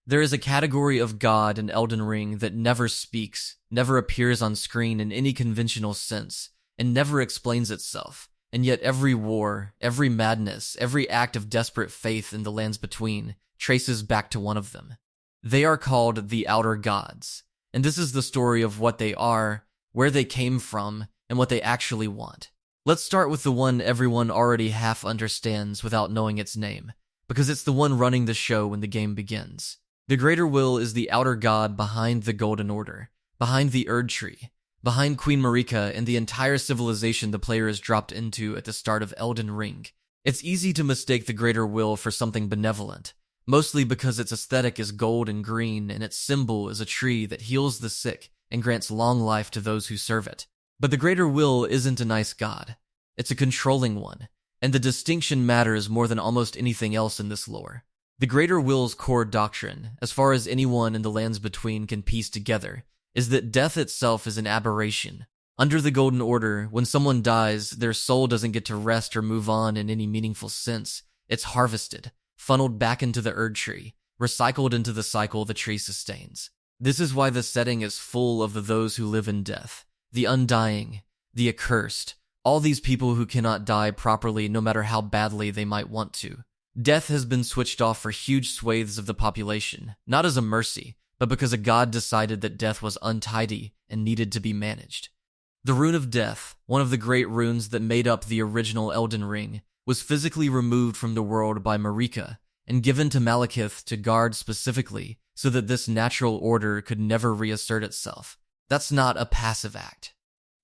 There is a category of God in Elden Ring that never speaks, never appears on screen in any conventional sense, and never explains itself. And yet every war, every madness, every act of desperate faith in the lands between traces back to one of them. They are called the Outer Gods, and this is the story of what they are, where they came from, and what they actually want. Let's start with the one everyone already half understands without knowing its name, because it's the one running the show when the game begins. The Greater Will is the outer god behind the Golden Order, behind the Erd Tree, behind Queen Marika and the entire civilization the player is dropped into at the start of Elden Ring. It's easy to mistake the Greater Will for something benevolent, mostly because its aesthetic is gold and green and its symbol is a tree that heals the sick and grants long life to those who serve it. But the Greater Will isn't a nice god. It's a controlling one, and the distinction matters more than almost anything else in this lore. The Greater Will's core doctrine, as far as anyone in the lands between can piece together, is that death itself is an aberration. Under the Golden Order, when someone dies, their soul doesn't get to rest or move on in any meaningful sense. It's harvested, funneled back into the Erd Tree, recycled into the cycle the tree sustains. This is why the setting is full of those who live in death, the undying, the accursed, all these people who cannot die properly no matter how badly they might want to. Death has been switched off for huge swathes of the population, not as a mercy, but because a god decided that death was untidy and needed to be managed. The Rune of Death, one of the great runes that made up the original Elden Ring, was physically removed from the world by Marika and given to Malekith to guard specifically so that this natural order could never reassert itself. That's not a passive act.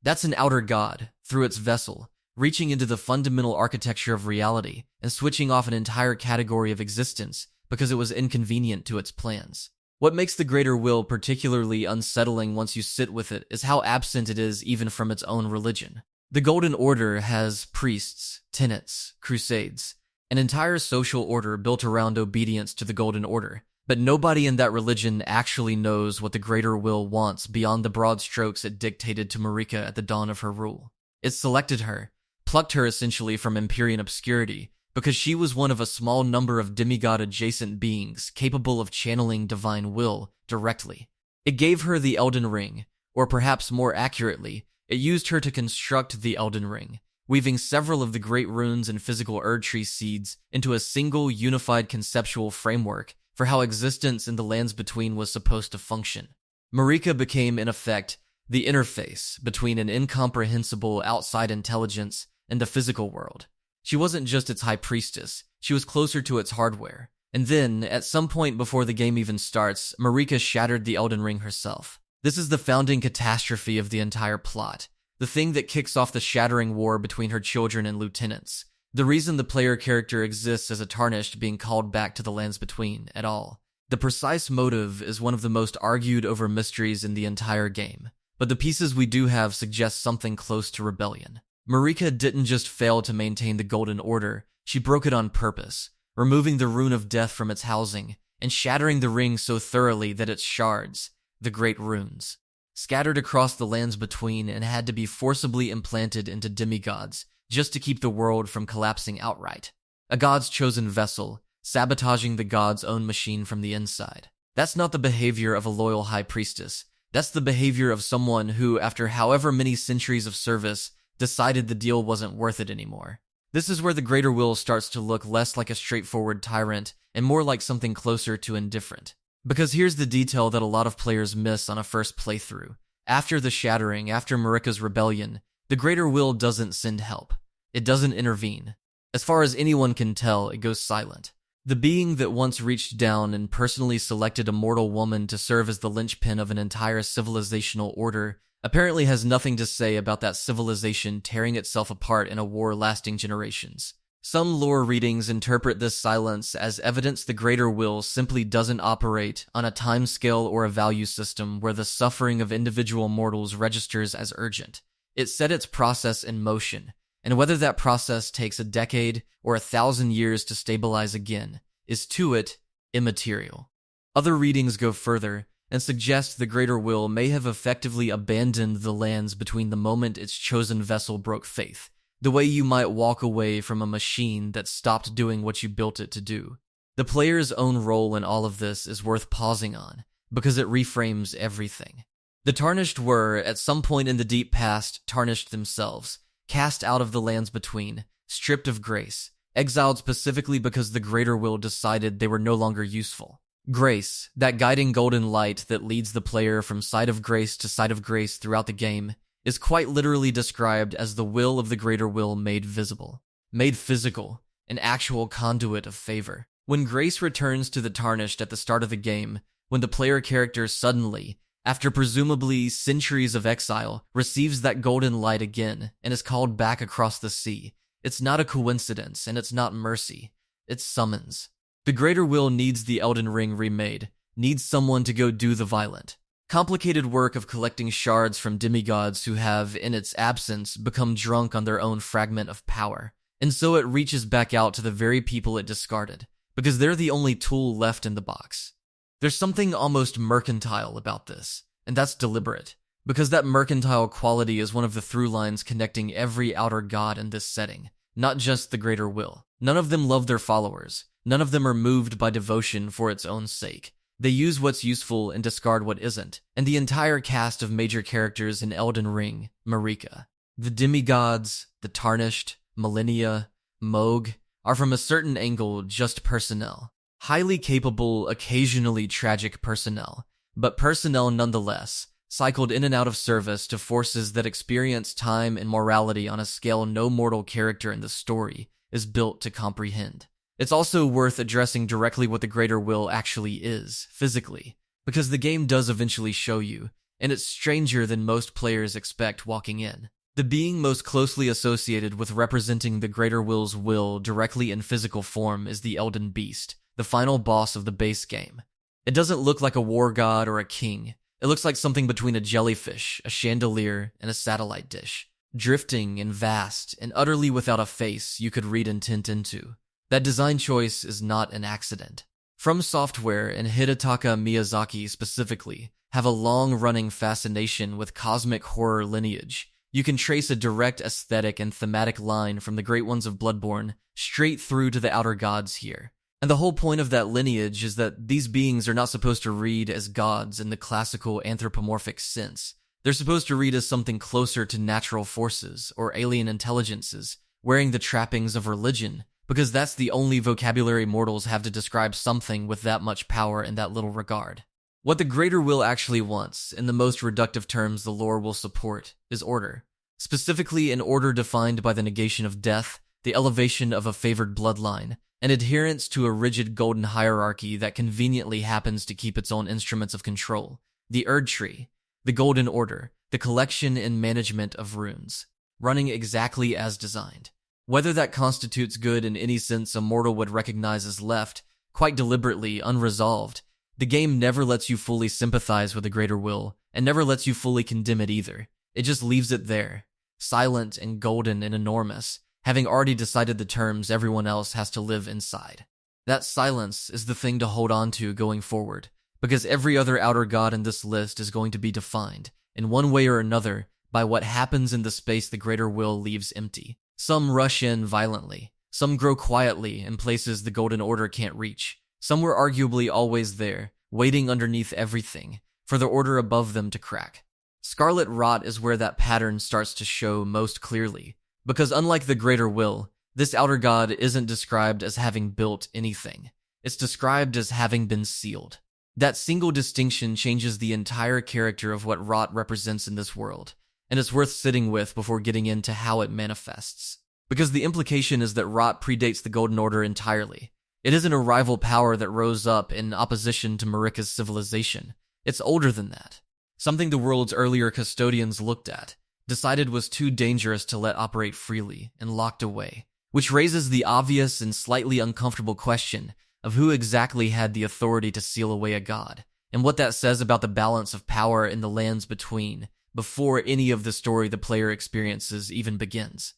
That's an outer god, through its vessel, reaching into the fundamental architecture of reality and switching off an entire category of existence because it was inconvenient to its plans. What makes the Greater Will particularly unsettling once you sit with it is how absent it is even from its own religion. The Golden Order has priests, tenets, crusades, an entire social order built around obedience to the Golden Order, but nobody in that religion actually knows what the Greater Will wants beyond the broad strokes it dictated to Marika at the dawn of her rule. It selected her, plucked her essentially from Empyrean obscurity, because she was one of a small number of demigod-adjacent beings capable of channeling divine will directly. It gave her the Elden Ring, or perhaps more accurately, it used her to construct the Elden Ring, weaving several of the great runes and physical Erd Tree seeds into a single unified conceptual framework for how existence in the lands between was supposed to function. Marika became, in effect, the interface between an incomprehensible outside intelligence and the physical world. She wasn't just its high priestess, she was closer to its hardware. And then, at some point before the game even starts, Marika shattered the Elden Ring herself. This is the founding catastrophe of the entire plot, the thing that kicks off the shattering war between her children and lieutenants, the reason the player character exists as a tarnished being called back to the lands between at all. The precise motive is one of the most argued over mysteries in the entire game, but the pieces we do have suggest something close to rebellion. Marika didn't just fail to maintain the Golden Order, she broke it on purpose, removing the Rune of Death from its housing, and shattering the ring so thoroughly that its shards, the Great Runes, scattered across the lands between and had to be forcibly implanted into demigods just to keep the world from collapsing outright. A god's chosen vessel, sabotaging the god's own machine from the inside. That's not the behavior of a loyal high priestess. That's the behavior of someone who, after however many centuries of service, decided the deal wasn't worth it anymore. This is where the Greater Will starts to look less like a straightforward tyrant and more like something closer to indifferent. Because here's the detail that a lot of players miss on a first playthrough. After the shattering, after Marika's rebellion, the Greater Will doesn't send help. It doesn't intervene. As far as anyone can tell, it goes silent. The being that once reached down and personally selected a mortal woman to serve as the linchpin of an entire civilizational order apparently has nothing to say about that civilization tearing itself apart in a war lasting generations. Some lore readings interpret this silence as evidence the Greater Will simply doesn't operate on a time scale or a value system where the suffering of individual mortals registers as urgent. It set its process in motion, and whether that process takes a decade or 1,000 years to stabilize again is to it immaterial. Other readings go further and suggest the Greater Will may have effectively abandoned the lands between the moment its chosen vessel broke faith, the way you might walk away from a machine that stopped doing what you built it to do. The player's own role in all of this is worth pausing on, because it reframes everything. The Tarnished were, at some point in the deep past, tarnished themselves, cast out of the lands between, stripped of grace, exiled specifically because the Greater Will decided they were no longer useful. Grace, that guiding golden light that leads the player from side of grace to side of grace throughout the game, is quite literally described as the will of the Greater Will made visible, made physical, an actual conduit of favor. When grace returns to the Tarnished at the start of the game, when the player character suddenly, after presumably centuries of exile, receives that golden light again and is called back across the sea, it's not a coincidence and it's not mercy, it's summons. The Greater Will needs the Elden Ring remade, needs someone to go do the violent, complicated work of collecting shards from demigods who have, in its absence, become drunk on their own fragment of power. And so it reaches back out to the very people it discarded, because they're the only tool left in the box. There's something almost mercantile about this, and that's deliberate, because that mercantile quality is one of the through lines connecting every outer god in this setting, not just the Greater Will. None of them love their followers. None of them are moved by devotion for its own sake. They use what's useful and discard what isn't, and the entire cast of major characters in Elden Ring, Marika, the demigods, the Tarnished, Millennia, Moog, are from a certain angle just personnel. Highly capable, occasionally tragic personnel, but personnel nonetheless, cycled in and out of service to forces that experience time and morality on a scale no mortal character in the story is built to comprehend. It's also worth addressing directly what the Greater Will actually is, physically, because the game does eventually show you, and it's stranger than most players expect walking in. The being most closely associated with representing the Greater Will's will directly in physical form is the Elden Beast, the final boss of the base game. It doesn't look like a war god or a king. It looks like something between a jellyfish, a chandelier, and a satellite dish, drifting and vast and utterly without a face you could read intent into. That design choice is not an accident. From Software and Hidetaka Miyazaki specifically have a long-running fascination with cosmic horror lineage. You can trace a direct aesthetic and thematic line from the Great Ones of Bloodborne straight through to the Outer Gods here. And the whole point of that lineage is that these beings are not supposed to read as gods in the classical anthropomorphic sense. They're supposed to read as something closer to natural forces or alien intelligences, wearing the trappings of religion, because that's the only vocabulary mortals have to describe something with that much power in that little regard. What the Greater Will actually wants, in the most reductive terms the lore will support, is order. Specifically an order defined by the negation of death, the elevation of a favored bloodline, and adherence to a rigid golden hierarchy that conveniently happens to keep its own instruments of control. The Erd Tree, the Golden Order, the collection and management of runes, running exactly as designed. Whether that constitutes good in any sense a mortal would recognize as left, quite deliberately unresolved, the game never lets you fully sympathize with the Greater Will, and never lets you fully condemn it either. It just leaves it there, silent and golden and enormous, having already decided the terms everyone else has to live inside. That silence is the thing to hold on to going forward, because every other outer god in this list is going to be defined, in one way or another, by what happens in the space the Greater Will leaves empty. Some rush in violently, some grow quietly in places the Golden Order can't reach. Some were arguably always there, waiting underneath everything, for the order above them to crack. Scarlet Rot is where that pattern starts to show most clearly, because unlike the Greater Will, this outer god isn't described as having built anything. It's described as having been sealed. That single distinction changes the entire character of what Rot represents in this world, and it's worth sitting with before getting into how it manifests. Because the implication is that Rot predates the Golden Order entirely. It isn't a rival power that rose up in opposition to Marika's civilization. It's older than that. Something the world's earlier custodians looked at, decided was too dangerous to let operate freely, and locked away. Which raises the obvious and slightly uncomfortable question of who exactly had the authority to seal away a god, and what that says about the balance of power in the lands between, before any of the story the player experiences even begins.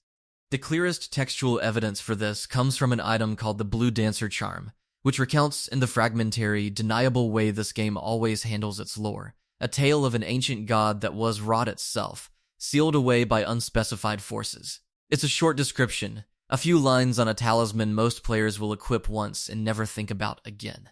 The clearest textual evidence for this comes from an item called the Blue Dancer Charm, which recounts in the fragmentary, deniable way this game always handles its lore, a tale of an ancient god that was Rot itself, sealed away by unspecified forces. It's a short description, A few lines on a talisman most players will equip once and never think about again.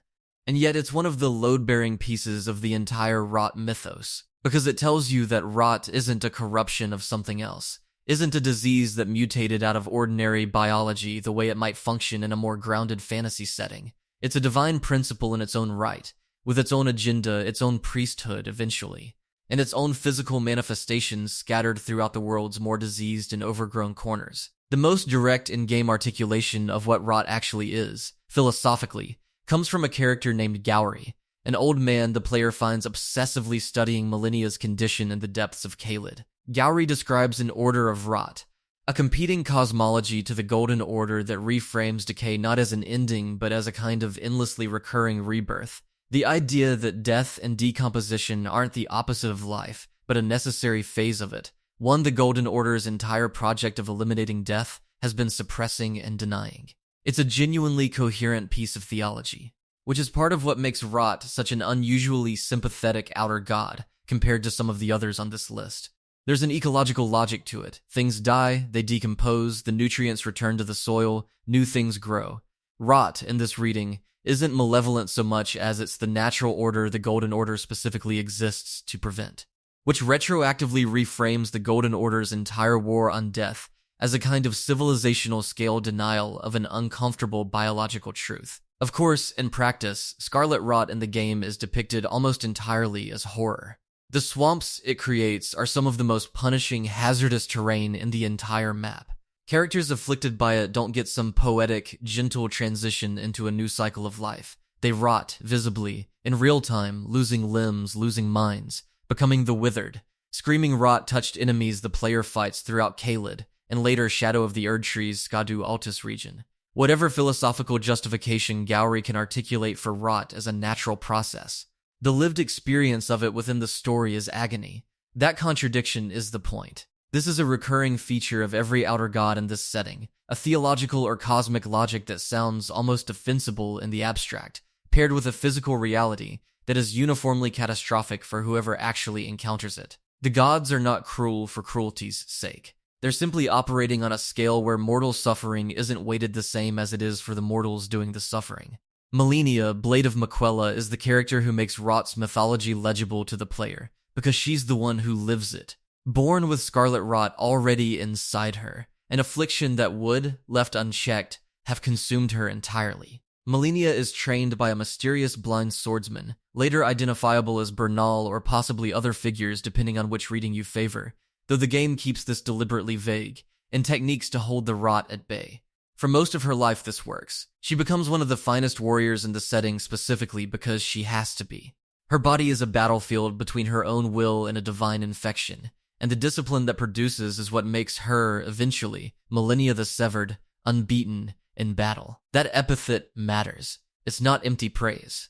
And yet it's one of the load-bearing pieces of the entire rot mythos, because it tells you that rot isn't a corruption of something else, isn't a disease that mutated out of ordinary biology the way it might function in a more grounded fantasy setting. It's a divine principle in its own right, with its own agenda, its own priesthood eventually, and its own physical manifestations scattered throughout the world's more diseased and overgrown corners. The most direct in-game articulation of what rot actually is, philosophically, comes from a character named Gowry, an old man the player finds obsessively studying Millennia's condition in the depths of Caelid. Gowry describes an order of rot, a competing cosmology to the Golden Order that reframes decay not as an ending but as a kind of endlessly recurring rebirth. The idea that death and decomposition aren't the opposite of life, but a necessary phase of it, one the Golden Order's entire project of eliminating death has been suppressing and denying. It's a genuinely coherent piece of theology, which is part of what makes Rot such an unusually sympathetic outer god compared to some of the others on this list. There's an ecological logic to it. Things die, they decompose, the nutrients return to the soil, new things grow. Rot, in this reading, isn't malevolent so much as it's the natural order the Golden Order specifically exists to prevent, which retroactively reframes the Golden Order's entire war on death as a kind of civilizational scale denial of an uncomfortable biological truth. Of course, in practice, Scarlet Rot in the game is depicted almost entirely as horror. The swamps it creates are some of the most punishing, hazardous terrain in the entire map. Characters afflicted by it don't get some poetic, gentle transition into a new cycle of life. They rot, visibly, in real time, losing limbs, losing minds, becoming the withered. Screaming Rot touched enemies the player fights throughout Caelid, and later Shadow of the Erdtree's Skadu Altus region. Whatever philosophical justification Gowry can articulate for rot as a natural process, the lived experience of it within the story is agony. That contradiction is the point. This is a recurring feature of every outer god in this setting, a theological or cosmic logic that sounds almost defensible in the abstract, paired with a physical reality that is uniformly catastrophic for whoever actually encounters it. The gods are not cruel for cruelty's sake. They're simply operating on a scale where mortal suffering isn't weighted the same as it is for the mortals doing the suffering. Malenia, Blade of Maquella, is the character who makes Rot's mythology legible to the player, because she's the one who lives it. Born with Scarlet Rot already inside her, an affliction that would, left unchecked, have consumed her entirely. Malenia is trained by a mysterious blind swordsman, later identifiable as Bernal or possibly other figures depending on which reading you favor, though the game keeps this deliberately vague, and techniques to hold the rot at bay. For most of her life this works. She becomes one of the finest warriors in the setting specifically because she has to be. Her body is a battlefield between her own will and a divine infection, and the discipline that produces is what makes her, eventually, Malenia the Severed, unbeaten in battle. That epithet matters. It's not empty praise.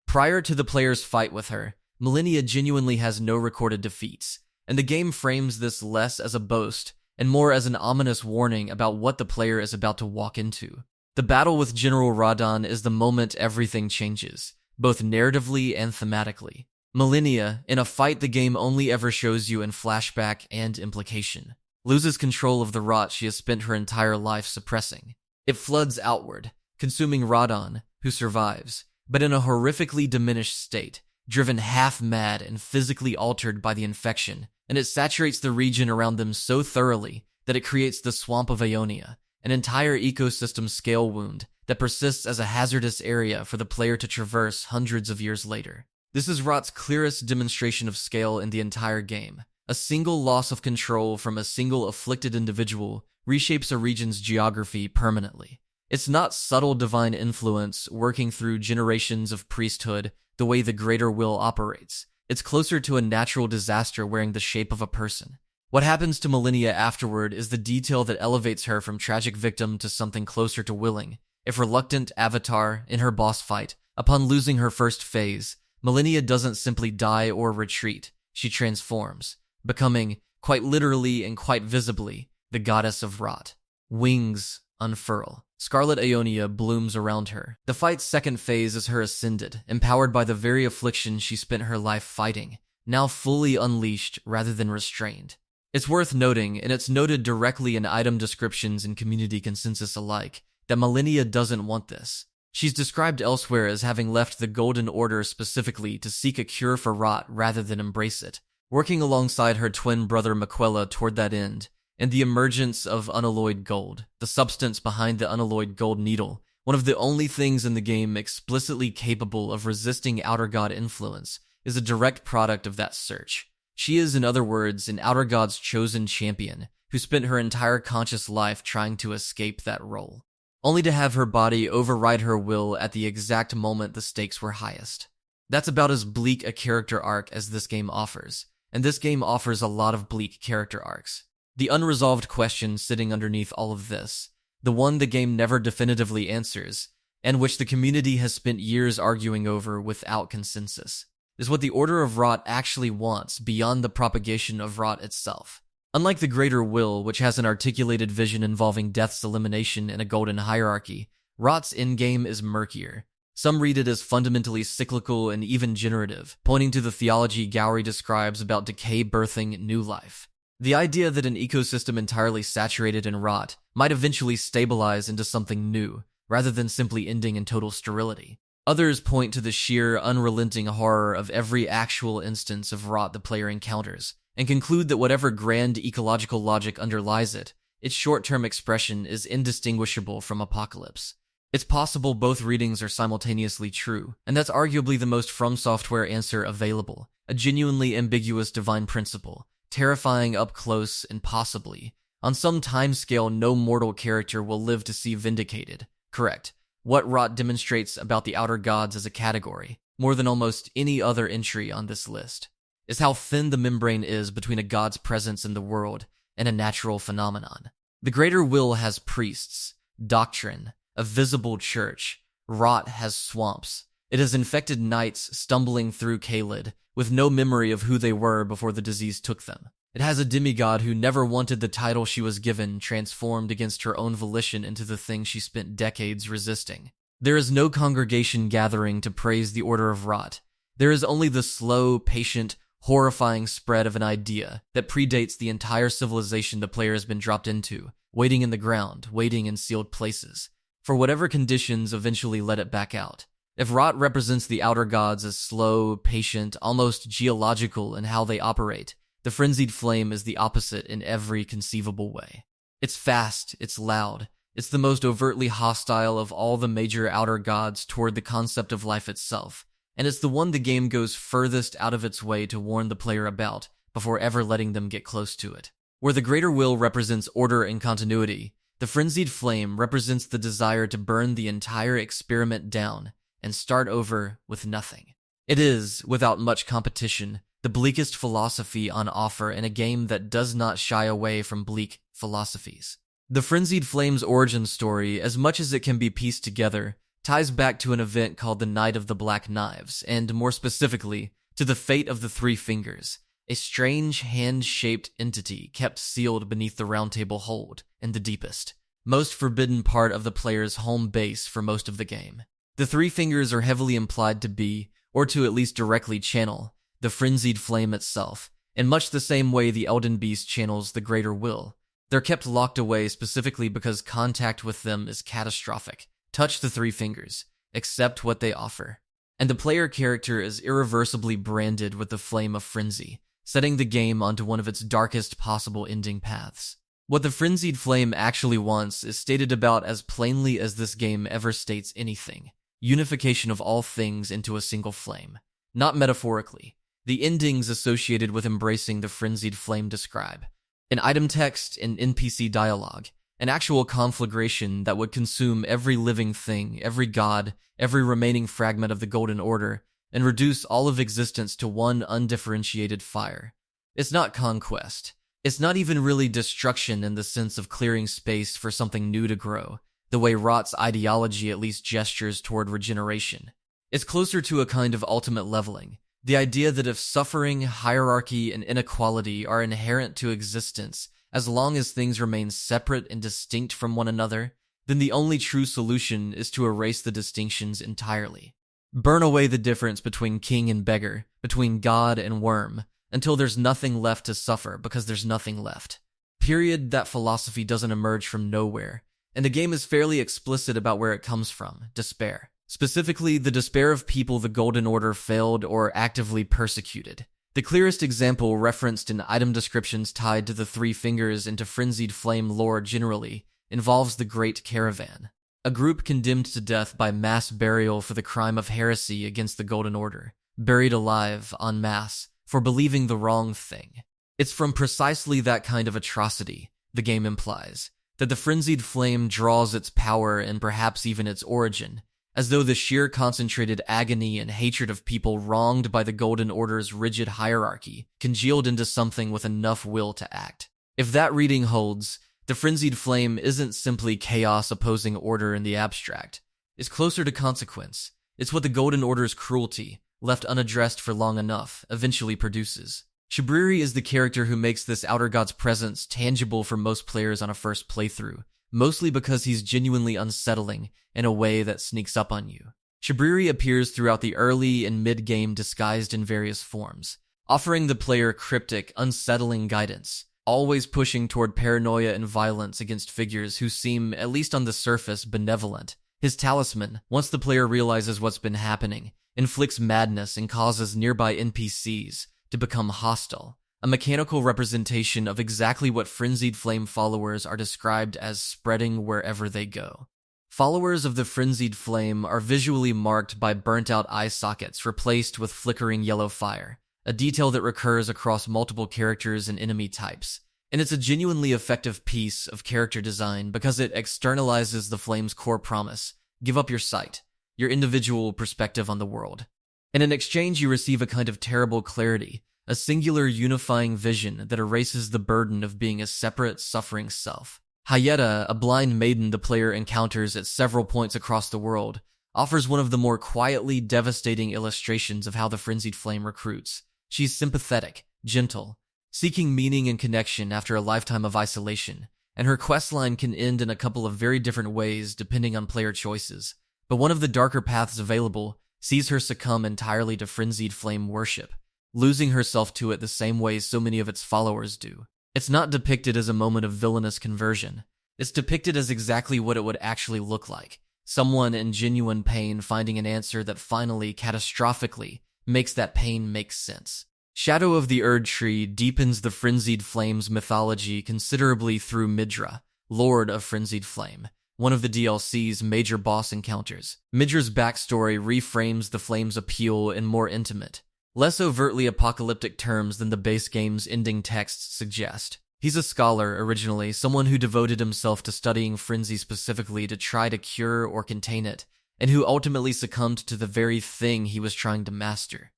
Prior to the player's fight with her, Malenia genuinely has no recorded defeats, and the game frames this less as a boast and more as an ominous warning about what the player is about to walk into. The battle with General Radon is the moment everything changes, both narratively and thematically. Malenia, in a fight the game only ever shows you in flashback and implication, loses control of the rot she has spent her entire life suppressing. It floods outward, consuming Radon, who survives, but in a horrifically diminished state, driven half-mad and physically altered by the infection, and it saturates the region around them so thoroughly that it creates the Swamp of Ionia, an entire ecosystem scale wound that persists as a hazardous area for the player to traverse hundreds of years later. This is Rot's clearest demonstration of scale in the entire game. A single loss of control from a single afflicted individual reshapes a region's geography permanently. It's not subtle divine influence working through generations of priesthood the way the greater will operates. It's closer to a natural disaster wearing the shape of a person. What happens to Malenia afterward is the detail that elevates her from tragic victim to something closer to willing. If reluctant Avatar, in her boss fight, upon losing her first phase, Malenia doesn't simply die or retreat, she transforms, becoming, quite literally and quite visibly, the goddess of rot. Wings unfurl. Scarlet Ionia blooms around her. The fight's second phase is her ascended, empowered by the very affliction she spent her life fighting, now fully unleashed rather than restrained. It's worth noting, and it's noted directly in item descriptions and community consensus alike, that Millennia doesn't want this. She's described elsewhere as having left the Golden Order specifically to seek a cure for rot rather than embrace it, working alongside her twin brother Miquella toward that end, and the emergence of unalloyed gold, the substance behind the unalloyed gold needle, one of the only things in the game explicitly capable of resisting Outer God influence, is a direct product of that search. She is, in other words, an Outer God's chosen champion, who spent her entire conscious life trying to escape that role, only to have her body override her will at the exact moment the stakes were highest. That's about as bleak a character arc as this game offers, and this game offers a lot of bleak character arcs. The unresolved question sitting underneath all of this, the one the game never definitively answers, and which the community has spent years arguing over without consensus, is what the Order of Rot actually wants beyond the propagation of rot itself. Unlike the Greater Will, which has an articulated vision involving death's elimination in a golden hierarchy, Rot's endgame is murkier. Some read it as fundamentally cyclical and even generative, pointing to the theology Gowry describes about decay birthing new life. The idea that an ecosystem entirely saturated in rot might eventually stabilize into something new, rather than simply ending in total sterility. Others point to the sheer, unrelenting horror of every actual instance of rot the player encounters, and conclude that whatever grand ecological logic underlies it, its short-term expression is indistinguishable from apocalypse. It's possible both readings are simultaneously true, and that's arguably the most From Software answer available, a genuinely ambiguous divine principle, terrifying up close and possibly, on some timescale no mortal character will live to see vindicated. Correct. What rot demonstrates about the Outer Gods as a category, more than almost any other entry on this list, is how thin the membrane is between a god's presence in the world and a natural phenomenon. The Greater Will has priests, doctrine, a visible church. Rot has swamps. It has infected knights stumbling through Caelid, with no memory of who they were before the disease took them. It has a demigod who never wanted the title she was given transformed against her own volition into the thing she spent decades resisting. There is no congregation gathering to praise the Order of Rot. There is only the slow, patient, horrifying spread of an idea that predates the entire civilization the player has been dropped into, waiting in the ground, waiting in sealed places, for whatever conditions eventually let it back out. If rot represents the Outer Gods as slow, patient, almost geological in how they operate, the Frenzied Flame is the opposite in every conceivable way. It's fast, it's loud, it's the most overtly hostile of all the major Outer Gods toward the concept of life itself, and it's the one the game goes furthest out of its way to warn the player about before ever letting them get close to it. Where the Greater Will represents order and continuity, the Frenzied Flame represents the desire to burn the entire experiment down and start over with nothing. It is, without much competition, the bleakest philosophy on offer in a game that does not shy away from bleak philosophies. The Frenzied Flame's origin story, as much as it can be pieced together, ties back to an event called the Night of the Black Knives, and more specifically, to the fate of the Three Fingers, a strange hand-shaped entity kept sealed beneath the Round Table hold in the deepest, most forbidden part of the player's home base for most of the game. The Three Fingers are heavily implied to be, or to at least directly channel, the Frenzied Flame itself, in much the same way the Elden Beast channels the Greater Will. They're kept locked away specifically because contact with them is catastrophic. Touch the Three Fingers, accept what they offer. And the player character is irreversibly branded with the Flame of Frenzy, setting the game onto one of its darkest possible ending paths. What the Frenzied Flame actually wants is stated about as plainly as this game ever states anything: unification of all things into a single flame. Not metaphorically. The endings associated with embracing the Frenzied Flame describe an item text and NPC dialogue, an actual conflagration that would consume every living thing, every god, every remaining fragment of the Golden Order, and reduce all of existence to one undifferentiated fire. It's not conquest. It's not even really destruction in the sense of clearing space for something new to grow, the way Rot's ideology at least gestures toward regeneration. It's closer to a kind of ultimate leveling, the idea that if suffering, hierarchy, and inequality are inherent to existence, as long as things remain separate and distinct from one another, then the only true solution is to erase the distinctions entirely. Burn away the difference between king and beggar, between god and worm, until there's nothing left to suffer because there's nothing left. Period. That philosophy doesn't emerge from nowhere, and the game is fairly explicit about where it comes from: despair. Specifically, the despair of people the Golden Order failed or actively persecuted. The clearest example referenced in item descriptions tied to the Three Fingers and to Frenzied Flame lore generally involves the Great Caravan, a group condemned to death by mass burial for the crime of heresy against the Golden Order, buried alive en masse for believing the wrong thing. It's from precisely that kind of atrocity, the game implies, that the Frenzied Flame draws its power and perhaps even its origin, as though the sheer concentrated agony and hatred of people wronged by the Golden Order's rigid hierarchy congealed into something with enough will to act. If that reading holds, the Frenzied Flame isn't simply chaos opposing order in the abstract. It's closer to consequence. It's what the Golden Order's cruelty, left unaddressed for long enough, eventually produces. Shabriri is the character who makes this Outer God's presence tangible for most players on a first playthrough, mostly because he's genuinely unsettling in a way that sneaks up on you. Shabriri appears throughout the early and mid-game disguised in various forms, offering the player cryptic, unsettling guidance, always pushing toward paranoia and violence against figures who seem, at least on the surface, benevolent. His talisman, once the player realizes what's been happening, inflicts madness and causes nearby NPCs to become hostile, a mechanical representation of exactly what Frenzied Flame followers are described as spreading wherever they go. Followers of the Frenzied Flame are visually marked by burnt-out eye sockets replaced with flickering yellow fire, a detail that recurs across multiple characters and enemy types. And it's a genuinely effective piece of character design because it externalizes the Flame's core promise: give up your sight, your individual perspective on the world. And in exchange, you receive a kind of terrible clarity, a singular unifying vision that erases the burden of being a separate, suffering self. Hayeta, a blind maiden the player encounters at several points across the world, offers one of the more quietly devastating illustrations of how the Frenzied Flame recruits. She's sympathetic, gentle, seeking meaning and connection after a lifetime of isolation, and her questline can end in a couple of very different ways depending on player choices. But one of the darker paths available sees her succumb entirely to Frenzied Flame worship, losing herself to it the same way so many of its followers do. It's not depicted as a moment of villainous conversion. It's depicted as exactly what it would actually look like: someone in genuine pain finding an answer that finally, catastrophically, makes that pain make sense. Shadow of the Erd Tree deepens the Frenzied Flame's mythology considerably through Midra, Lord of Frenzied Flame, one of the DLC's major boss encounters. Midra's backstory reframes the Flame's appeal in more intimate, less overtly apocalyptic terms than the base game's ending texts suggest. He's a scholar originally, someone who devoted himself to studying frenzy specifically to try to cure or contain it, and who ultimately succumbed to the very thing he was trying to master.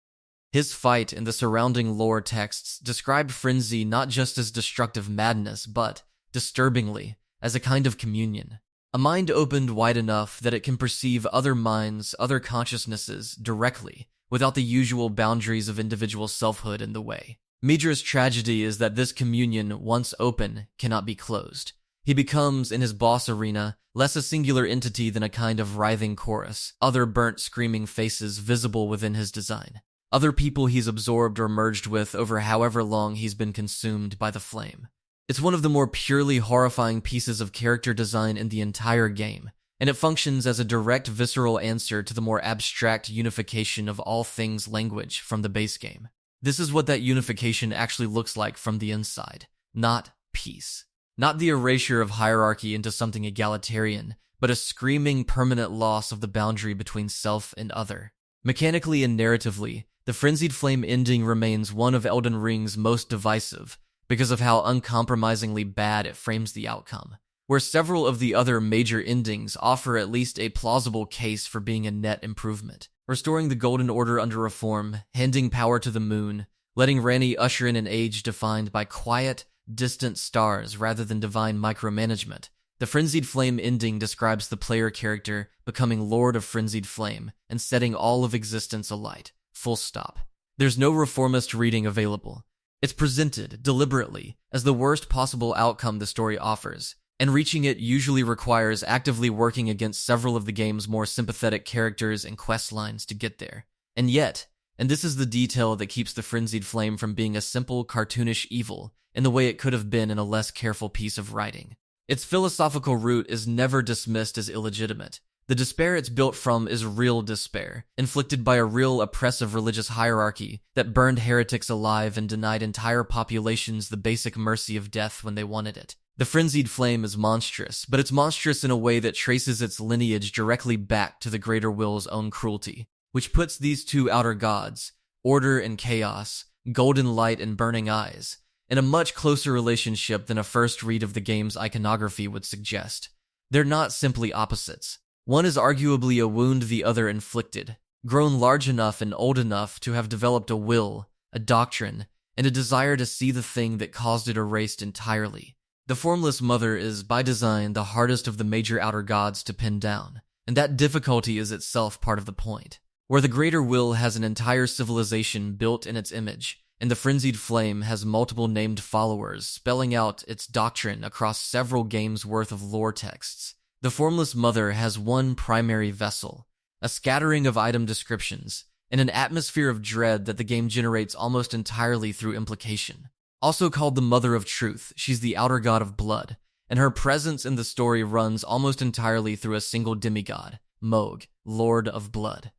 His fight and the surrounding lore texts described frenzy not just as destructive madness, but, disturbingly, as a kind of communion. A mind opened wide enough that it can perceive other minds, other consciousnesses, directly, without the usual boundaries of individual selfhood in the way. Midra's tragedy is that this communion, once open, cannot be closed. He becomes, in his boss arena, less a singular entity than a kind of writhing chorus, other burnt, screaming faces visible within his design. Other people he's absorbed or merged with over however long he's been consumed by the flame. It's one of the more purely horrifying pieces of character design in the entire game, and it functions as a direct visceral answer to the more abstract unification of all things language from the base game. This is what that unification actually looks like from the inside, not peace. Not the erasure of hierarchy into something egalitarian, but a screaming permanent loss of the boundary between self and other. Mechanically and narratively, the Frenzied Flame ending remains one of Elden Ring's most divisive, because of how uncompromisingly bad it frames the outcome, where several of the other major endings offer at least a plausible case for being a net improvement. Restoring the Golden Order under reform, handing power to the moon, letting Ranni usher in an age defined by quiet, distant stars rather than divine micromanagement. The Frenzied Flame ending describes the player character becoming Lord of Frenzied Flame and setting all of existence alight. Full stop. There's no reformist reading available. It's presented, deliberately, as the worst possible outcome the story offers, and reaching it usually requires actively working against several of the game's more sympathetic characters and quest lines to get there. And yet, And this is the detail that keeps the frenzied flame from being a simple, cartoonish evil in the way it could have been in a less careful piece of writing. Its philosophical root is never dismissed as illegitimate. The despair it's built from is real despair, inflicted by a real oppressive religious hierarchy that burned heretics alive and denied entire populations the basic mercy of death when they wanted it. The frenzied flame is monstrous, but it's monstrous in a way that traces its lineage directly back to the greater will's own cruelty, which puts these two outer gods, order and chaos, golden light and burning eyes, in a much closer relationship than a first read of the game's iconography would suggest. They're not simply opposites. One is arguably a wound the other inflicted, grown large enough and old enough to have developed a will, a doctrine, and a desire to see the thing that caused it erased entirely. The Formless Mother is, by design, the hardest of the major outer gods to pin down, and that difficulty is itself part of the point. Where the greater will has an entire civilization built in its image, and the frenzied flame has multiple named followers spelling out its doctrine across several games' worth of lore texts, the Formless Mother has one primary vessel, a scattering of item descriptions, and an atmosphere of dread that the game generates almost entirely through implication. Also called the Mother of Truth, she's the outer god of blood, and her presence in the story runs almost entirely through a single demigod, Mohg, Lord of Blood.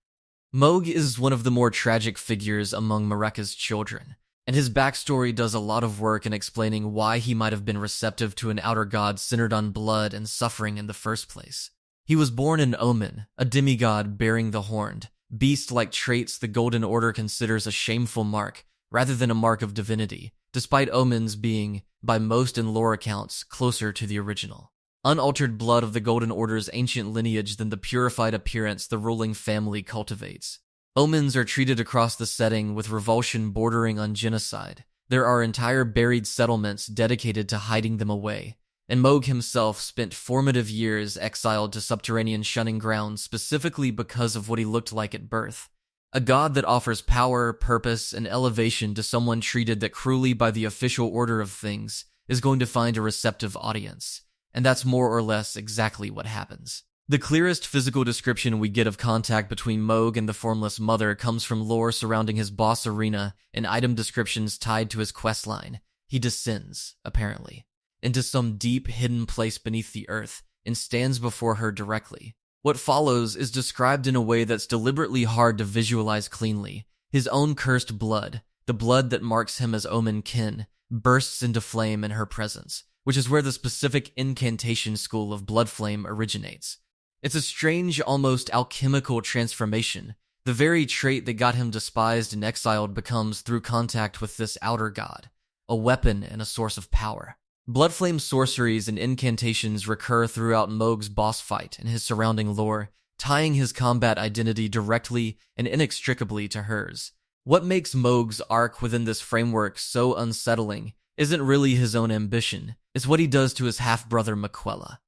Mohg is one of the more tragic figures among Mareka's children, and his backstory does a lot of work in explaining why he might have been receptive to an outer god centered on blood and suffering in the first place. He was born in Omen, a demigod bearing the horned, beast-like traits the Golden Order considers a shameful mark, rather than a mark of divinity, despite Omen's being, by most in lore accounts, closer to the original. Unaltered blood of the Golden Order's ancient lineage than the purified appearance the ruling family cultivates. Omens are treated across the setting with revulsion bordering on genocide. There are entire buried settlements dedicated to hiding them away, and Mohg himself spent formative years exiled to subterranean shunning grounds specifically because of what he looked like at birth. A god that offers power, purpose, and elevation to someone treated that cruelly by the official order of things is going to find a receptive audience, and that's more or less exactly what happens. The clearest physical description we get of contact between Mohg and the Formless Mother comes from lore surrounding his boss arena and item descriptions tied to his questline. He descends, apparently, into some deep hidden place beneath the earth and stands before her directly. What follows is described in a way that's deliberately hard to visualize cleanly. His own cursed blood, the blood that marks him as Omen kin, bursts into flame in her presence, which is where the specific incantation school of blood flame originates. It's a strange, almost alchemical transformation. The very trait that got him despised and exiled becomes, through contact with this outer god, a weapon and a source of power. Bloodflame sorceries and incantations recur throughout Mohg's boss fight and his surrounding lore, tying his combat identity directly and inextricably to hers. What makes Mohg's arc within this framework so unsettling isn't really his own ambition, it's what he does to his half-brother Miquella.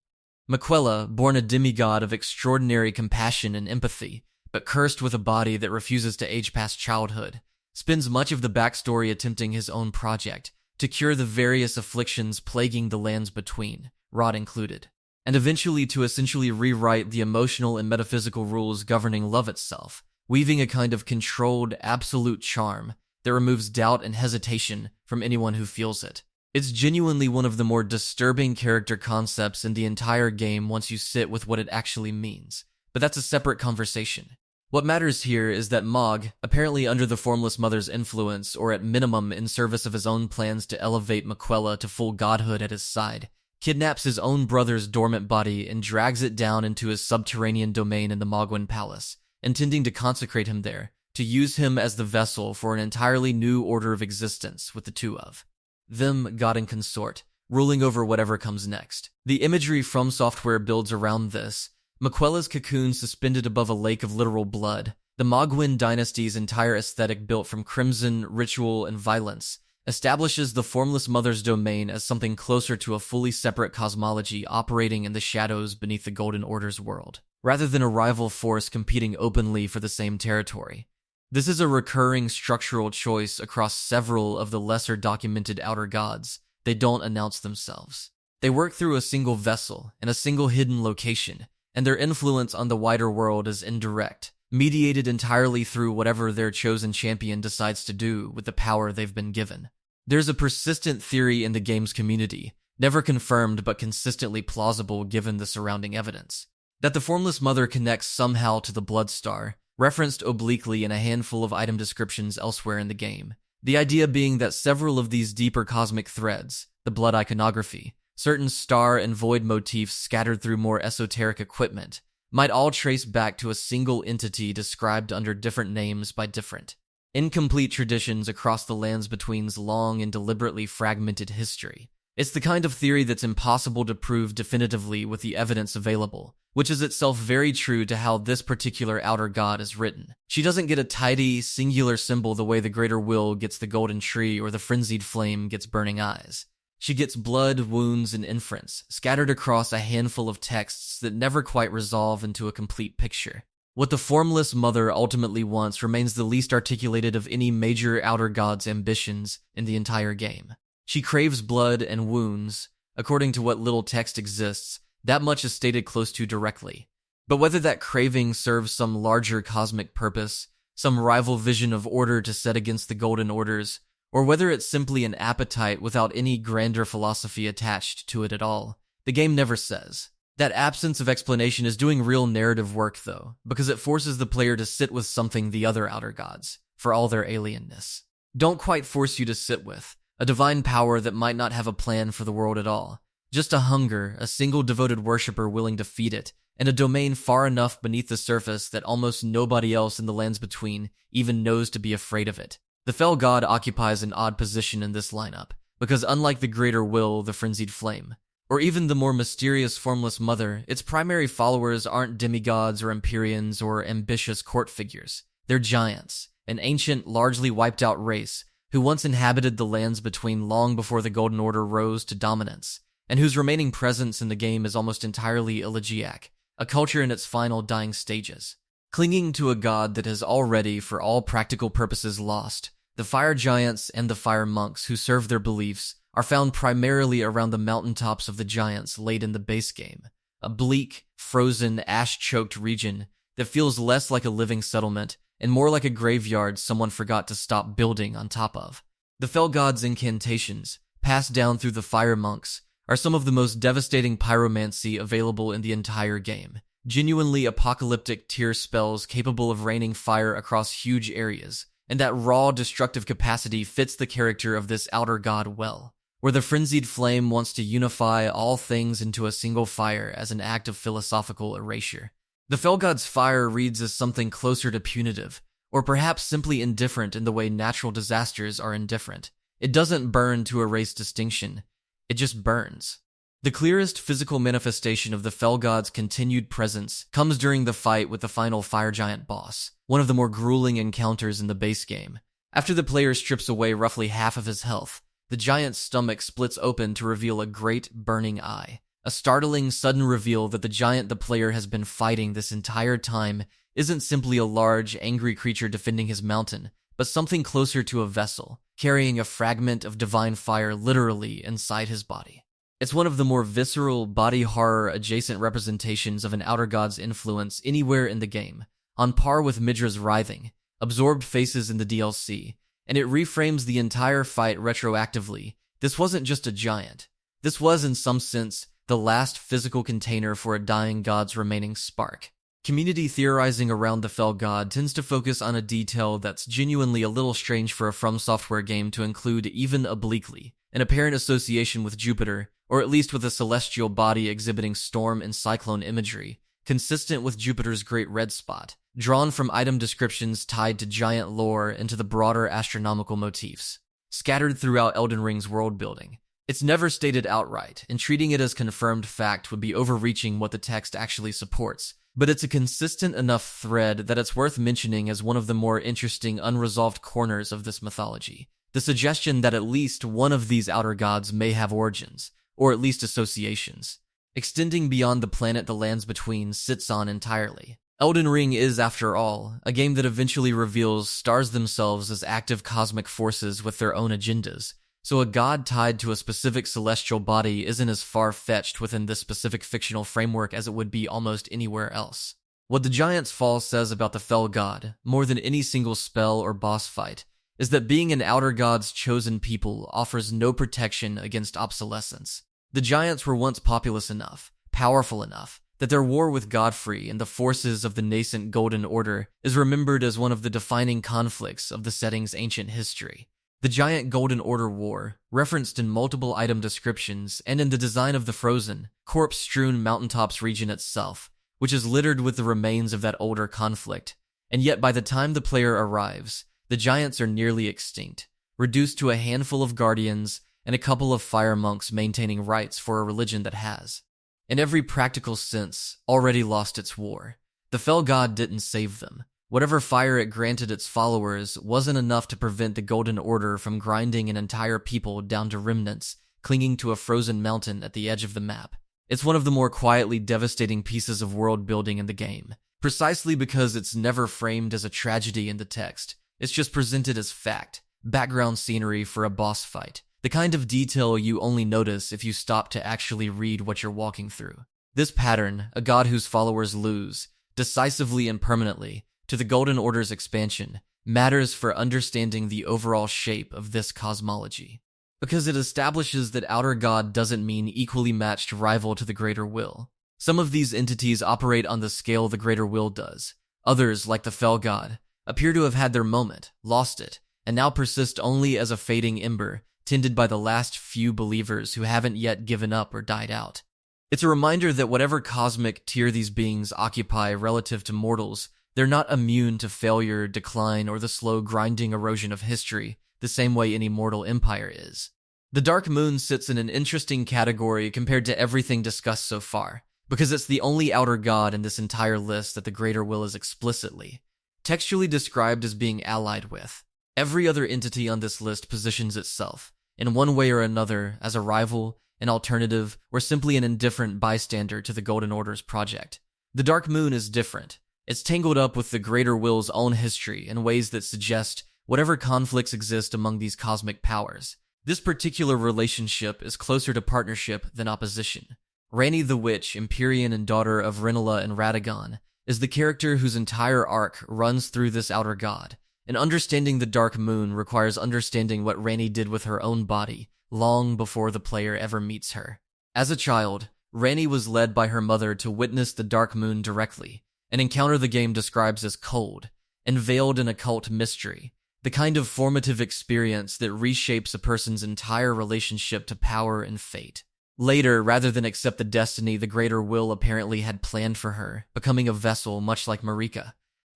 Miquella, born a demigod of extraordinary compassion and empathy, but cursed with a body that refuses to age past childhood, spends much of the backstory attempting his own project to cure the various afflictions plaguing the lands between, rot included, and eventually to essentially rewrite the emotional and metaphysical rules governing love itself, weaving a kind of controlled, absolute charm that removes doubt and hesitation from anyone who feels it. It's genuinely one of the more disturbing character concepts in the entire game once you sit with what it actually means, but that's a separate conversation. What matters here is that Mohg, apparently under the Formless Mother's influence, or at minimum in service of his own plans to elevate Miquella to full godhood at his side, kidnaps his own brother's dormant body and drags it down into his subterranean domain in the Mohgwyn Palace, intending to consecrate him there, to use him as the vessel for an entirely new order of existence with the two of them, god and consort, ruling over whatever comes next. The imagery From Software builds around this, Miquella's cocoon suspended above a lake of literal blood, the Mohgwyn dynasty's entire aesthetic built from crimson, ritual, and violence, establishes the Formless Mother's domain as something closer to a fully separate cosmology operating in the shadows beneath the Golden Order's world, rather than a rival force competing openly for the same territory. This is a recurring structural choice across several of the lesser documented outer gods. They don't announce themselves. They work through a single vessel in a single hidden location, and their influence on the wider world is indirect, mediated entirely through whatever their chosen champion decides to do with the power they've been given. There's a persistent theory in the game's community, never confirmed but consistently plausible given the surrounding evidence, that the Formless Mother connects somehow to the Blood Star, referenced obliquely in a handful of item descriptions elsewhere in the game. The idea being that several of these deeper cosmic threads, the blood iconography, certain star and void motifs scattered through more esoteric equipment, might all trace back to a single entity described under different names by different, incomplete traditions across the lands between's long and deliberately fragmented history. It's the kind of theory that's impossible to prove definitively with the evidence available, which is itself very true to how this particular outer god is written. She doesn't get a tidy, singular symbol the way the Greater Will gets the golden tree or the frenzied flame gets burning eyes. She gets blood, wounds, and inference, scattered across a handful of texts that never quite resolve into a complete picture. What the Formless Mother ultimately wants remains the least articulated of any major outer god's ambitions in the entire game. She craves blood and wounds. According to what little text exists, that much is stated close to directly. But whether that craving serves some larger cosmic purpose, some rival vision of order to set against the Golden Orders, or whether it's simply an appetite without any grander philosophy attached to it at all, the game never says. That absence of explanation is doing real narrative work though, because it forces the player to sit with something the other outer gods, for all their alienness, don't quite force you to sit with. A divine power that might not have a plan for the world at all. Just a hunger, a single devoted worshipper willing to feed it, and a domain far enough beneath the surface that almost nobody else in the lands between even knows to be afraid of it. The Fell God occupies an odd position in this lineup, because unlike the Greater Will, the Frenzied Flame, or even the more mysterious Formless Mother, its primary followers aren't demigods or Empyreans or ambitious court figures. They're giants, an ancient, largely wiped out race who once inhabited the lands between long before the Golden Order rose to dominance, and whose remaining presence in the game is almost entirely elegiac, a culture in its final dying stages. Clinging to a god that has already, for all practical purposes, lost, the fire giants and the fire monks who serve their beliefs are found primarily around the mountaintops of the giants late in the base game, a bleak, frozen, ash-choked region that feels less like a living settlement and more like a graveyard someone forgot to stop building on top of. The Fell God's incantations, passed down through the fire monks, are some of the most devastating pyromancy available in the entire game. Genuinely apocalyptic tier spells capable of raining fire across huge areas, and that raw destructive capacity fits the character of this outer god well, where the frenzied flame wants to unify all things into a single fire as an act of philosophical erasure. The Fell God's fire reads as something closer to punitive, or perhaps simply indifferent in the way natural disasters are indifferent. It doesn't burn to erase distinction, it just burns. The clearest physical manifestation of the Fell God's continued presence comes during the fight with the final fire giant boss, one of the more grueling encounters in the base game. After the player strips away roughly half of his health, the giant's stomach splits open to reveal a great burning eye. A startling, sudden reveal that the giant the player has been fighting this entire time isn't simply a large, angry creature defending his mountain, but something closer to a vessel, carrying a fragment of divine fire literally inside his body. It's one of the more visceral, body horror adjacent representations of an outer god's influence anywhere in the game, on par with Midra's writhing, absorbed faces in the DLC, and it reframes the entire fight retroactively. This wasn't just a giant. This was, in some sense, the last physical container for a dying god's remaining spark. Community theorizing around the Fell God tends to focus on a detail that's genuinely a little strange for a From Software game to include even obliquely, an apparent association with Jupiter, or at least with a celestial body exhibiting storm and cyclone imagery, consistent with Jupiter's Great Red Spot, drawn from item descriptions tied to giant lore into the broader astronomical motifs, scattered throughout Elden Ring's world building. It's never stated outright, and treating it as confirmed fact would be overreaching what the text actually supports, but it's a consistent enough thread that it's worth mentioning as one of the more interesting unresolved corners of this mythology. The suggestion that at least one of these outer gods may have origins, or at least associations, extending beyond the planet the lands between sits on entirely. Elden Ring is, after all, a game that eventually reveals stars themselves as active cosmic forces with their own agendas, so a god tied to a specific celestial body isn't as far-fetched within this specific fictional framework as it would be almost anywhere else. What the Giant's Fall says about the Fell God, more than any single spell or boss fight, is that being an Outer God's chosen people offers no protection against obsolescence. The Giants were once populous enough, powerful enough, that their war with Godfrey and the forces of the nascent Golden Order is remembered as one of the defining conflicts of the setting's ancient history. The giant Golden Order War, referenced in multiple item descriptions and in the design of the frozen, corpse-strewn mountaintops region itself, which is littered with the remains of that older conflict, and yet by the time the player arrives, the giants are nearly extinct, reduced to a handful of guardians and a couple of fire monks maintaining rites for a religion that has, in every practical sense, already lost its war. The Fell God didn't save them. Whatever fire it granted its followers wasn't enough to prevent the Golden Order from grinding an entire people down to remnants, clinging to a frozen mountain at the edge of the map. It's one of the more quietly devastating pieces of world building in the game, precisely because it's never framed as a tragedy in the text. It's just presented as fact, background scenery for a boss fight, the kind of detail you only notice if you stop to actually read what you're walking through. This pattern, a god whose followers lose, decisively and permanently, to the Golden Order's expansion, matters for understanding the overall shape of this cosmology, because it establishes that Outer God doesn't mean equally matched rival to the Greater Will. Some of these entities operate on the scale the Greater Will does. Others, like the Fell God, appear to have had their moment, lost it, and now persist only as a fading ember, tended by the last few believers who haven't yet given up or died out. It's a reminder that whatever cosmic tier these beings occupy relative to mortals, they're not immune to failure, decline, or the slow grinding erosion of history, the same way any mortal empire is. The Dark Moon sits in an interesting category compared to everything discussed so far, because it's the only outer god in this entire list that the Greater Will is explicitly, textually described as being allied with. Every other entity on this list positions itself, in one way or another, as a rival, an alternative, or simply an indifferent bystander to the Golden Order's project. The Dark Moon is different. It's tangled up with the Greater Will's own history in ways that suggest whatever conflicts exist among these cosmic powers. This particular relationship is closer to partnership than opposition. Ranni the Witch, Empyrean and daughter of Renala and Radagon, is the character whose entire arc runs through this outer god, and understanding the Dark Moon requires understanding what Ranni did with her own body long before the player ever meets her. As a child, Ranni was led by her mother to witness the Dark Moon directly, an encounter the game describes as cold and veiled in occult mystery, the kind of formative experience that reshapes a person's entire relationship to power and fate. Later, rather than accept the destiny the Greater Will apparently had planned for her, becoming a vessel much like Marika,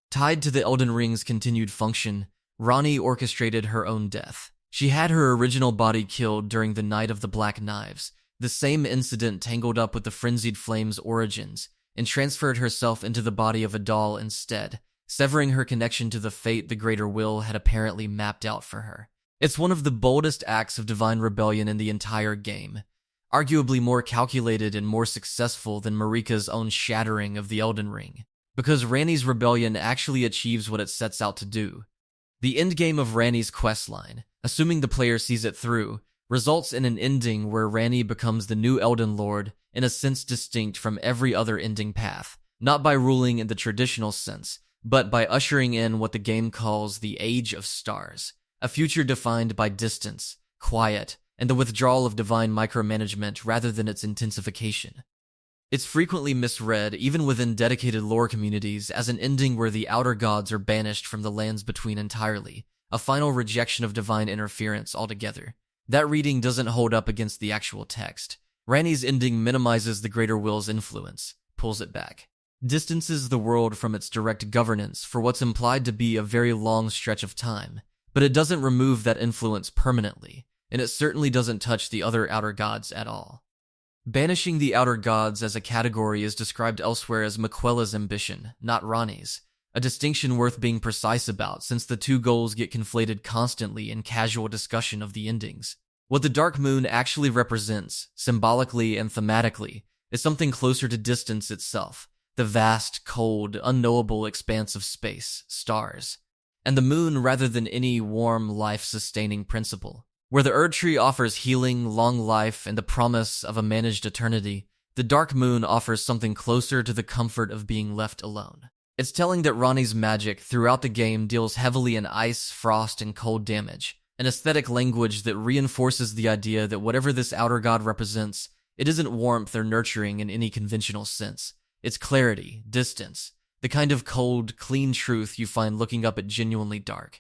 tied to the Elden Ring's continued function, Ranni orchestrated her own death. She had her original body killed during the Night of the Black Knives, the same incident tangled up with the Frenzied Flame's origins, and transferred herself into the body of a doll instead, severing her connection to the fate the Greater Will had apparently mapped out for her. It's one of the boldest acts of divine rebellion in the entire game, arguably more calculated and more successful than Marika's own shattering of the Elden Ring, because Ranni's rebellion actually achieves what it sets out to do. The endgame of Ranni's questline, assuming the player sees it through, results in an ending where Ranni becomes the new Elden Lord in a sense distinct from every other ending path, not by ruling in the traditional sense, but by ushering in what the game calls the Age of Stars, a future defined by distance, quiet, and the withdrawal of divine micromanagement rather than its intensification. It's frequently misread, even within dedicated lore communities, as an ending where the outer gods are banished from the lands between entirely, a final rejection of divine interference altogether. That reading doesn't hold up against the actual text. Ranni's ending minimizes the Greater Will's influence, pulls it back, distances the world from its direct governance for what's implied to be a very long stretch of time, but it doesn't remove that influence permanently, and it certainly doesn't touch the other outer gods at all. Banishing the outer gods as a category is described elsewhere as Miquella's ambition, not Ranni's, a distinction worth being precise about since the two goals get conflated constantly in casual discussion of the endings. What the Dark Moon actually represents, symbolically and thematically, is something closer to distance itself, the vast, cold, unknowable expanse of space, stars, and the moon rather than any warm, life-sustaining principle. Where the Erd Tree offers healing, long life, and the promise of a managed eternity, the Dark Moon offers something closer to the comfort of being left alone. It's telling that Ranni's magic throughout the game deals heavily in ice, frost, and cold damage, an aesthetic language that reinforces the idea that whatever this outer god represents, it isn't warmth or nurturing in any conventional sense. It's clarity, distance, the kind of cold, clean truth you find looking up at genuinely dark,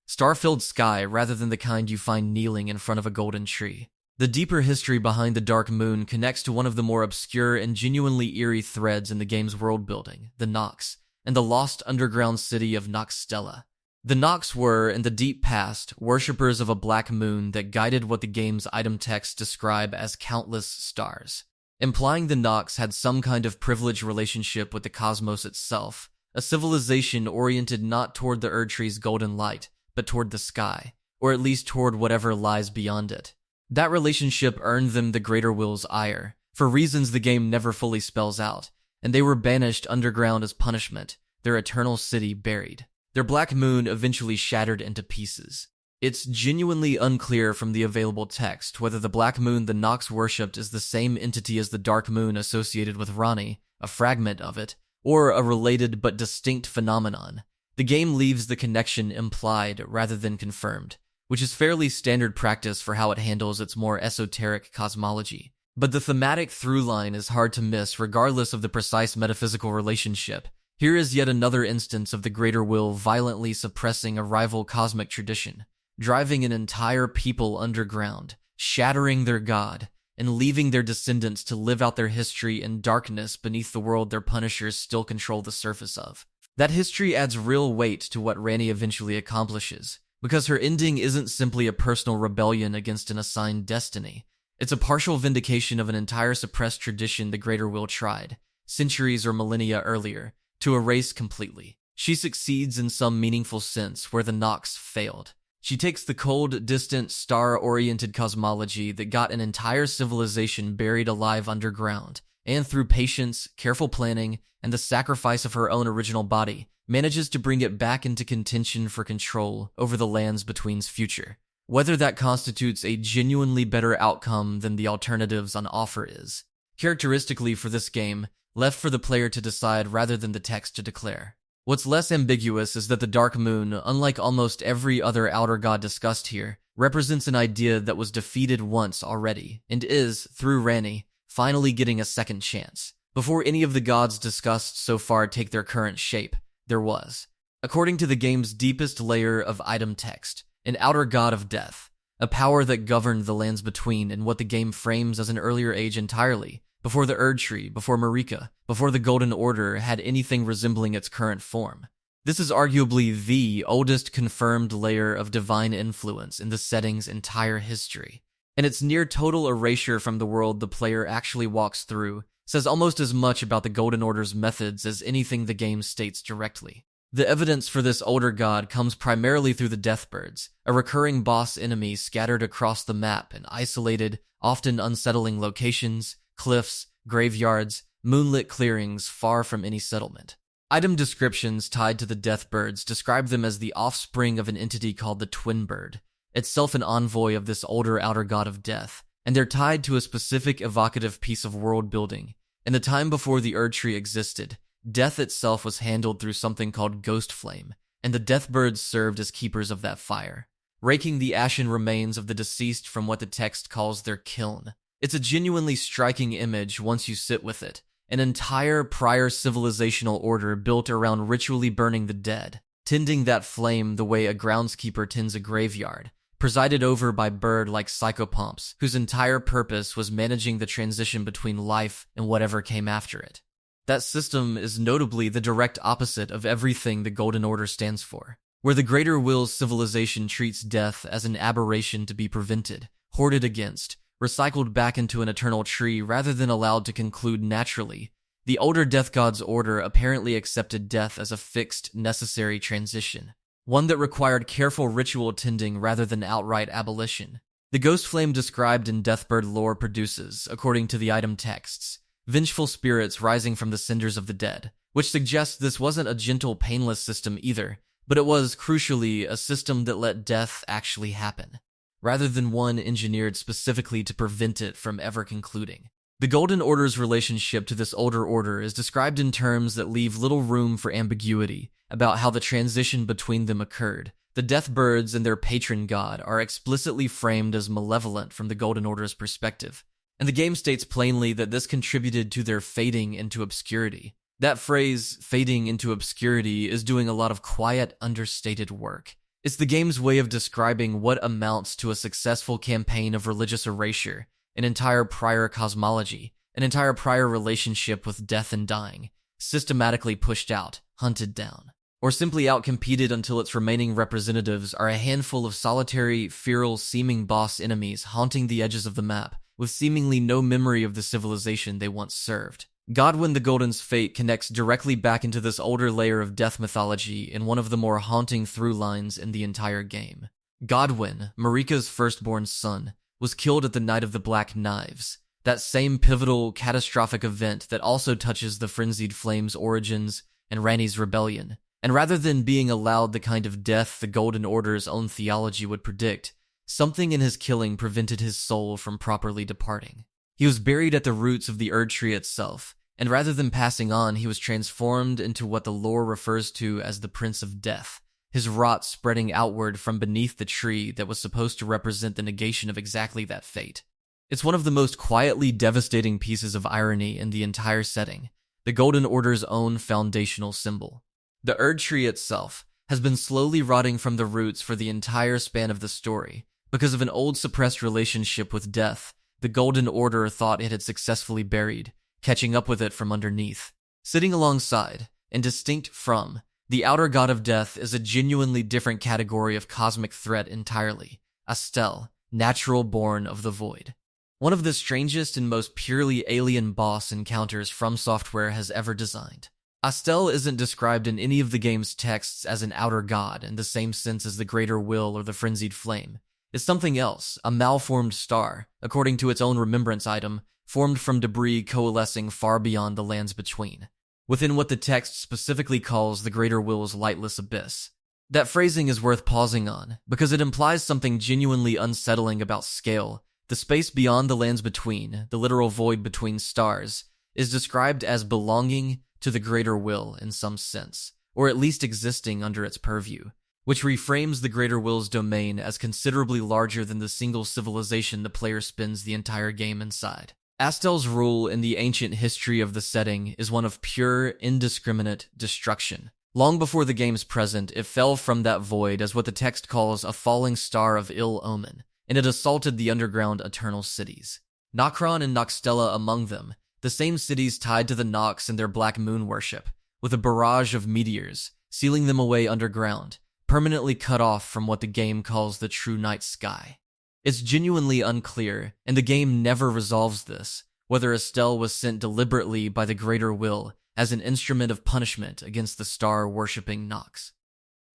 star-filled sky rather than the kind you find kneeling in front of a golden tree. The deeper history behind the Dark Moon connects to one of the more obscure and genuinely eerie threads in the game's world building, the Nox, and the lost underground city of Noxtella. The Nox were, in the deep past, worshippers of a black moon that guided what the game's item texts describe as countless stars, implying the Nox had some kind of privileged relationship with the cosmos itself, a civilization oriented not toward the Erdtree's golden light, but toward the sky, or at least toward whatever lies beyond it. That relationship earned them the Greater Will's ire, for reasons the game never fully spells out, and they were banished underground as punishment, their eternal city buried, their black moon eventually shattered into pieces. It's genuinely unclear from the available text whether the black moon the Nox worshipped is the same entity as the dark moon associated with Ranni, a fragment of it, or a related but distinct phenomenon. The game leaves the connection implied rather than confirmed, which is fairly standard practice for how it handles its more esoteric cosmology. But the thematic through line is hard to miss regardless of the precise metaphysical relationship. Here is yet another instance of the Greater Will violently suppressing a rival cosmic tradition, driving an entire people underground, shattering their god, and leaving their descendants to live out their history in darkness beneath the world their punishers still control the surface of. That history adds real weight to what Ranni eventually accomplishes, because her ending isn't simply a personal rebellion against an assigned destiny. It's a partial vindication of an entire suppressed tradition the Greater Will tried, centuries or millennia earlier, to erase completely. She succeeds in some meaningful sense where the Nox failed. She takes the cold, distant, star-oriented cosmology that got an entire civilization buried alive underground, and through patience, careful planning, and the sacrifice of her own original body, manages to bring it back into contention for control over the lands between's future. Whether that constitutes a genuinely better outcome than the alternatives on offer is, characteristically for this game, left for the player to decide rather than the text to declare. What's less ambiguous is that the Dark Moon, unlike almost every other outer god discussed here, represents an idea that was defeated once already, and is, through Ranni, finally getting a second chance. Before any of the gods discussed so far take their current shape, there was, according to the game's deepest layer of item text, an outer god of death, a power that governed the lands between in what the game frames as an earlier age entirely, before the Erdtree, before Marika, before the Golden Order had anything resembling its current form. This is arguably the oldest confirmed layer of divine influence in the setting's entire history, and its near total erasure from the world the player actually walks through says almost as much about the Golden Order's methods as anything the game states directly. The evidence for this older god comes primarily through the Deathbirds, a recurring boss enemy scattered across the map in isolated, often unsettling locations, cliffs, graveyards, moonlit clearings far from any settlement. Item descriptions tied to the Deathbirds describe them as the offspring of an entity called the Twin Bird, itself an envoy of this older outer god of death, and they're tied to a specific evocative piece of world building. In the time before the Erdtree existed, death itself was handled through something called Ghost Flame, and the Deathbirds served as keepers of that fire, raking the ashen remains of the deceased from what the text calls their kiln. It's a genuinely striking image once you sit with it, an entire prior civilizational order built around ritually burning the dead, tending that flame the way a groundskeeper tends a graveyard, presided over by bird-like psychopomps whose entire purpose was managing the transition between life and whatever came after it. That system is notably the direct opposite of everything the Golden Order stands for, where the Greater Will's civilization treats death as an aberration to be prevented, hoarded against, recycled back into an eternal tree rather than allowed to conclude naturally. The older Death God's order apparently accepted death as a fixed, necessary transition, one that required careful ritual tending rather than outright abolition. The ghost flame described in Deathbird lore produces, according to the item texts, vengeful spirits rising from the cinders of the dead, which suggests this wasn't a gentle, painless system either, but it was, crucially, a system that let death actually happen, rather than one engineered specifically to prevent it from ever concluding. The Golden Order's relationship to this older order is described in terms that leave little room for ambiguity about how the transition between them occurred. The Deathbirds and their patron god are explicitly framed as malevolent from the Golden Order's perspective, and the game states plainly that this contributed to their fading into obscurity. That phrase, fading into obscurity, is doing a lot of quiet, understated work. It's the game's way of describing what amounts to a successful campaign of religious erasure, an entire prior cosmology, an entire prior relationship with death and dying, systematically pushed out, hunted down, or simply outcompeted until its remaining representatives are a handful of solitary, feral, seeming boss enemies haunting the edges of the map, with seemingly no memory of the civilization they once served. Godwyn the Golden's fate connects directly back into this older layer of death mythology in one of the more haunting through lines in the entire game. Godwyn, Marika's firstborn son, was killed at the Night of the Black Knives, that same pivotal, catastrophic event that also touches the Frenzied Flame's origins and Ranni's rebellion. And rather than being allowed the kind of death the Golden Order's own theology would predict, something in his killing prevented his soul from properly departing. He was buried at the roots of the Erd Tree itself, and rather than passing on, he was transformed into what the lore refers to as the Prince of Death, his rot spreading outward from beneath the tree that was supposed to represent the negation of exactly that fate. It's one of the most quietly devastating pieces of irony in the entire setting, the Golden Order's own foundational symbol. The Erd Tree itself has been slowly rotting from the roots for the entire span of the story. Because of an old suppressed relationship with death, the Golden Order thought it had successfully buried, catching up with it from underneath. Sitting alongside, and distinct from, the Outer God of Death is a genuinely different category of cosmic threat entirely, Astel, natural born of the void. One of the strangest and most purely alien boss encounters From Software has ever designed. Astel isn't described in any of the game's texts as an outer god in the same sense as the Greater Will or the Frenzied Flame. It's something else, a malformed star, according to its own remembrance item, formed from debris coalescing far beyond the lands between, within what the text specifically calls the Greater Will's lightless abyss. That phrasing is worth pausing on, because it implies something genuinely unsettling about scale. The space beyond the lands between, the literal void between stars, is described as belonging to the Greater Will in some sense, or at least existing under its purview, which reframes the Greater Will's domain as considerably larger than the single civilization the player spends the entire game inside. Astel's rule in the ancient history of the setting is one of pure, indiscriminate destruction. Long before the game's present, it fell from that void as what the text calls a falling star of ill omen, and it assaulted the underground eternal cities. Nokron and Noxtella among them, the same cities tied to the Nox and their black moon worship, with a barrage of meteors, sealing them away underground, permanently cut off from what the game calls the true night sky. It's genuinely unclear, and the game never resolves this, whether Astel was sent deliberately by the Greater Will as an instrument of punishment against the star-worshipping Nox,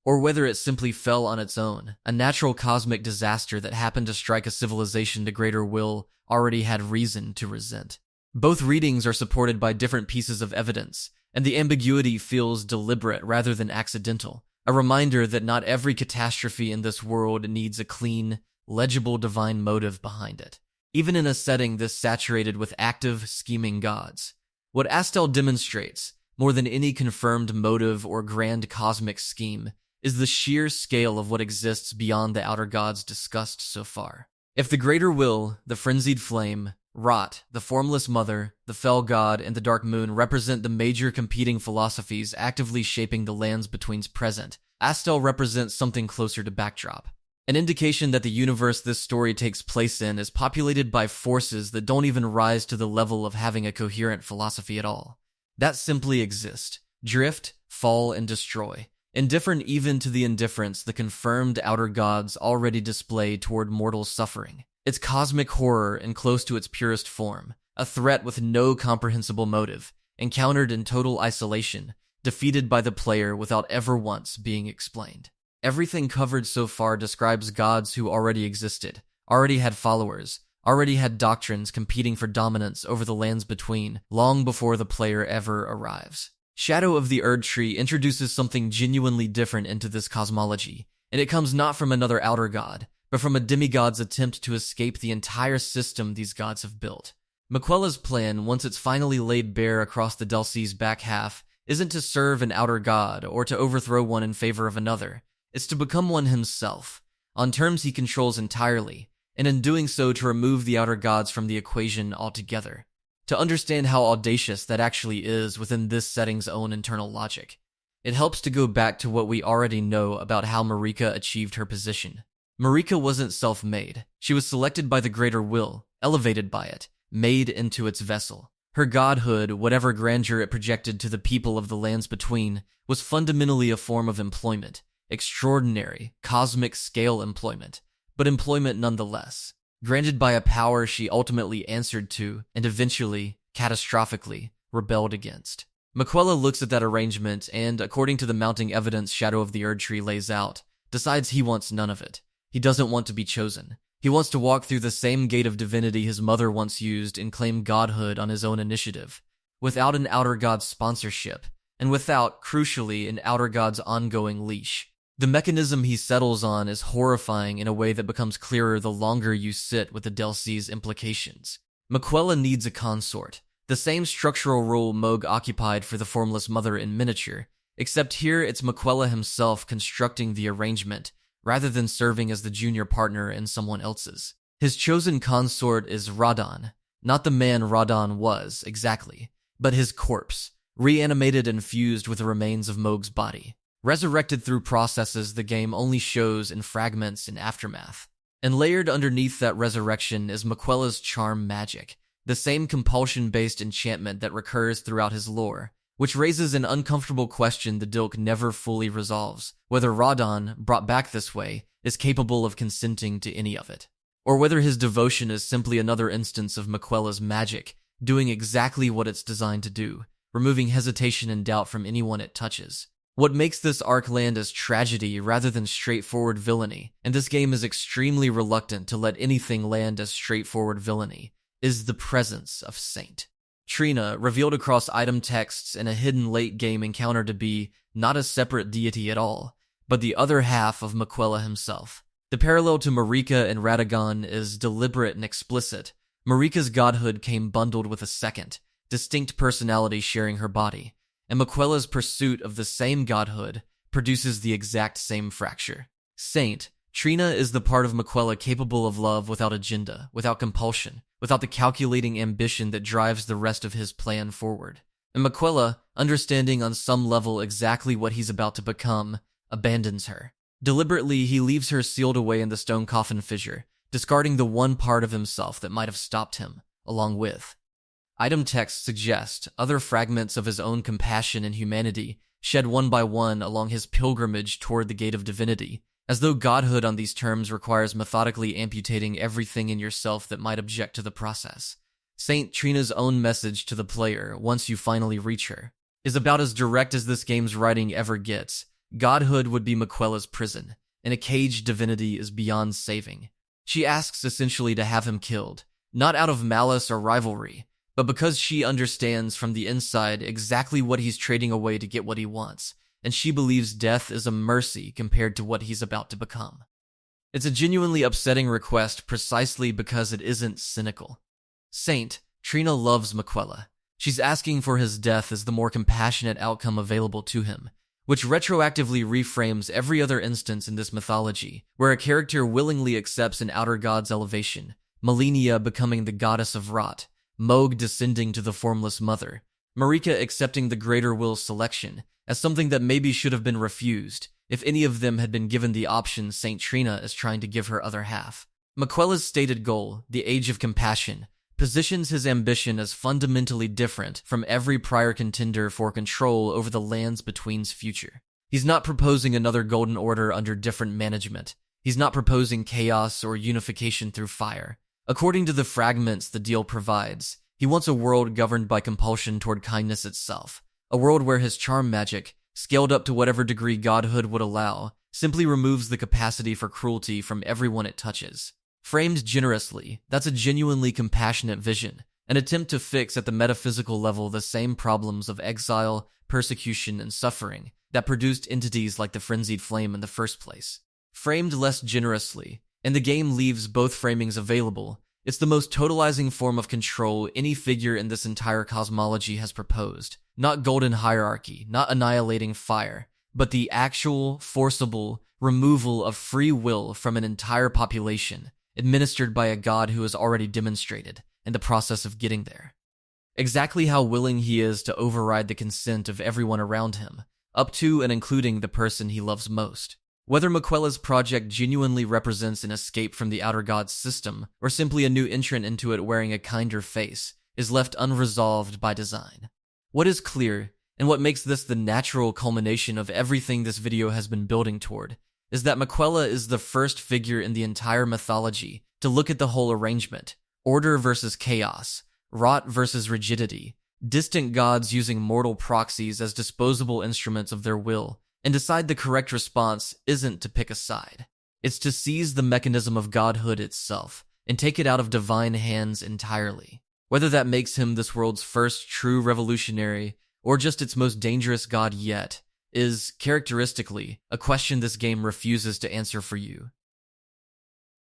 or whether it simply fell on its own, a natural cosmic disaster that happened to strike a civilization the Greater Will already had reason to resent. Both readings are supported by different pieces of evidence, and the ambiguity feels deliberate rather than accidental, a reminder that not every catastrophe in this world needs a clean, legible divine motive behind it, even in a setting this saturated with active, scheming gods. What Astel demonstrates, more than any confirmed motive or grand cosmic scheme, is the sheer scale of what exists beyond the outer gods discussed so far. If the Greater Will, the Frenzied Flame, Rot, the Formless Mother, the Fell God, and the Dark Moon represent the major competing philosophies actively shaping the lands between's present, Astel represents something closer to backdrop. An indication that the universe this story takes place in is populated by forces that don't even rise to the level of having a coherent philosophy at all. That simply exist, drift, fall, and destroy, indifferent even to the indifference the confirmed outer gods already display toward mortal suffering. It's cosmic horror and close to its purest form, a threat with no comprehensible motive, encountered in total isolation, defeated by the player without ever once being explained. Everything covered so far describes gods who already existed, already had followers, already had doctrines competing for dominance over the lands between, long before the player ever arrives. Shadow of the Erd Tree introduces something genuinely different into this cosmology, and it comes not from another outer god, but from a demigod's attempt to escape the entire system these gods have built. Mequella's plan, once it's finally laid bare across the Delci's back half, isn't to serve an outer god or to overthrow one in favor of another. It's to become one himself, on terms he controls entirely, and in doing so to remove the outer gods from the equation altogether. To understand how audacious that actually is within this setting's own internal logic, it helps to go back to what we already know about how Marika achieved her position. Marika wasn't self-made. She was selected by the greater will, elevated by it, made into its vessel. Her godhood, whatever grandeur it projected to the people of the lands between, was fundamentally a form of employment, extraordinary, cosmic scale employment, but employment nonetheless, granted by a power she ultimately answered to and eventually, catastrophically, rebelled against. Mequella looks at that arrangement and, according to the mounting evidence Shadow of the Erdtree lays out, decides he wants none of it. He doesn't want to be chosen. He wants to walk through the same gate of divinity his mother once used and claim godhood on his own initiative, without an outer god's sponsorship, and without, crucially, an outer god's ongoing leash. The mechanism he settles on is horrifying in a way that becomes clearer the longer you sit with the Delci's implications. Mequella needs a consort, the same structural role Mohg occupied for the formless mother in miniature, except here it's Mequella himself constructing the arrangement, rather than serving as the junior partner in someone else's. His chosen consort is Radahn, not the man Radahn was, exactly, but his corpse, reanimated and fused with the remains of Mohg's body, resurrected through processes the game only shows in fragments in Aftermath. And layered underneath that resurrection is Mequella's charm magic, the same compulsion-based enchantment that recurs throughout his lore, which raises an uncomfortable question the Dilk never fully resolves, whether Radahn, brought back this way, is capable of consenting to any of it, or whether his devotion is simply another instance of Mequella's magic, doing exactly what it's designed to do, removing hesitation and doubt from anyone it touches. What makes this arc land as tragedy rather than straightforward villainy, and this game is extremely reluctant to let anything land as straightforward villainy, is the presence of Saint. Trina, revealed across item texts and a hidden late-game encounter to be not a separate deity at all, but the other half of Mequella himself. The parallel to Marika and Radagon is deliberate and explicit. Marika's godhood came bundled with a second, distinct personality sharing her body, and Mequella's pursuit of the same godhood produces the exact same fracture. Saint, Trina is the part of Mequella capable of love without agenda, without compulsion, without the calculating ambition that drives the rest of his plan forward. And Mequella, understanding on some level exactly what he's about to become, abandons her. Deliberately, he leaves her sealed away in the stone coffin fissure, discarding the one part of himself that might have stopped him, along with. Item texts suggest other fragments of his own compassion and humanity shed one by one along his pilgrimage toward the Gate of Divinity, as though godhood on these terms requires methodically amputating everything in yourself that might object to the process. Saint Trina's own message to the player, once you finally reach her, is about as direct as this game's writing ever gets. Godhood would be Mequella's prison, and a caged divinity is beyond saving. She asks essentially to have him killed, not out of malice or rivalry, but because she understands from the inside exactly what he's trading away to get what he wants, and she believes death is a mercy compared to what he's about to become. It's a genuinely upsetting request precisely because it isn't cynical. Saint, Trina loves Mequella. She's asking for his death as the more compassionate outcome available to him, which retroactively reframes every other instance in this mythology where a character willingly accepts an outer god's elevation, Malenia becoming the goddess of rot, Mohg descending to the formless mother, Marika accepting the greater will's selection as something that maybe should have been refused if any of them had been given the option Saint Trina is trying to give her other half. Mequella's stated goal, the Age of Compassion, positions his ambition as fundamentally different from every prior contender for control over the lands between's future. He's not proposing another Golden Order under different management. He's not proposing chaos or unification through fire. According to the fragments the deal provides, he wants a world governed by compulsion toward kindness itself, a world where his charm magic, scaled up to whatever degree godhood would allow, simply removes the capacity for cruelty from everyone it touches. Framed generously, that's a genuinely compassionate vision, an attempt to fix at the metaphysical level the same problems of exile, persecution, and suffering that produced entities like the Frenzied Flame in the first place. Framed less generously, and the game leaves both framings available, It's the most totalizing form of control any figure in this entire cosmology has proposed. Not golden hierarchy, not annihilating fire, but the actual, forcible removal of free will from an entire population, administered by a god who has already demonstrated in the process of getting there. Exactly how willing he is to override the consent of everyone around him, up to and including the person he loves most. Whether Miquella's project genuinely represents an escape from the Outer Gods system, or simply a new entrant into it wearing a kinder face, is left unresolved by design. What is clear, and what makes this the natural culmination of everything this video has been building toward, is that Miquella is the first figure in the entire mythology to look at the whole arrangement: order versus chaos, rot versus rigidity, distant gods using mortal proxies as disposable instruments of their will, and decide the correct response isn't to pick a side. It's to seize the mechanism of godhood itself and take it out of divine hands entirely. Whether that makes him this world's first true revolutionary or just its most dangerous god yet is, characteristically, a question this game refuses to answer for you.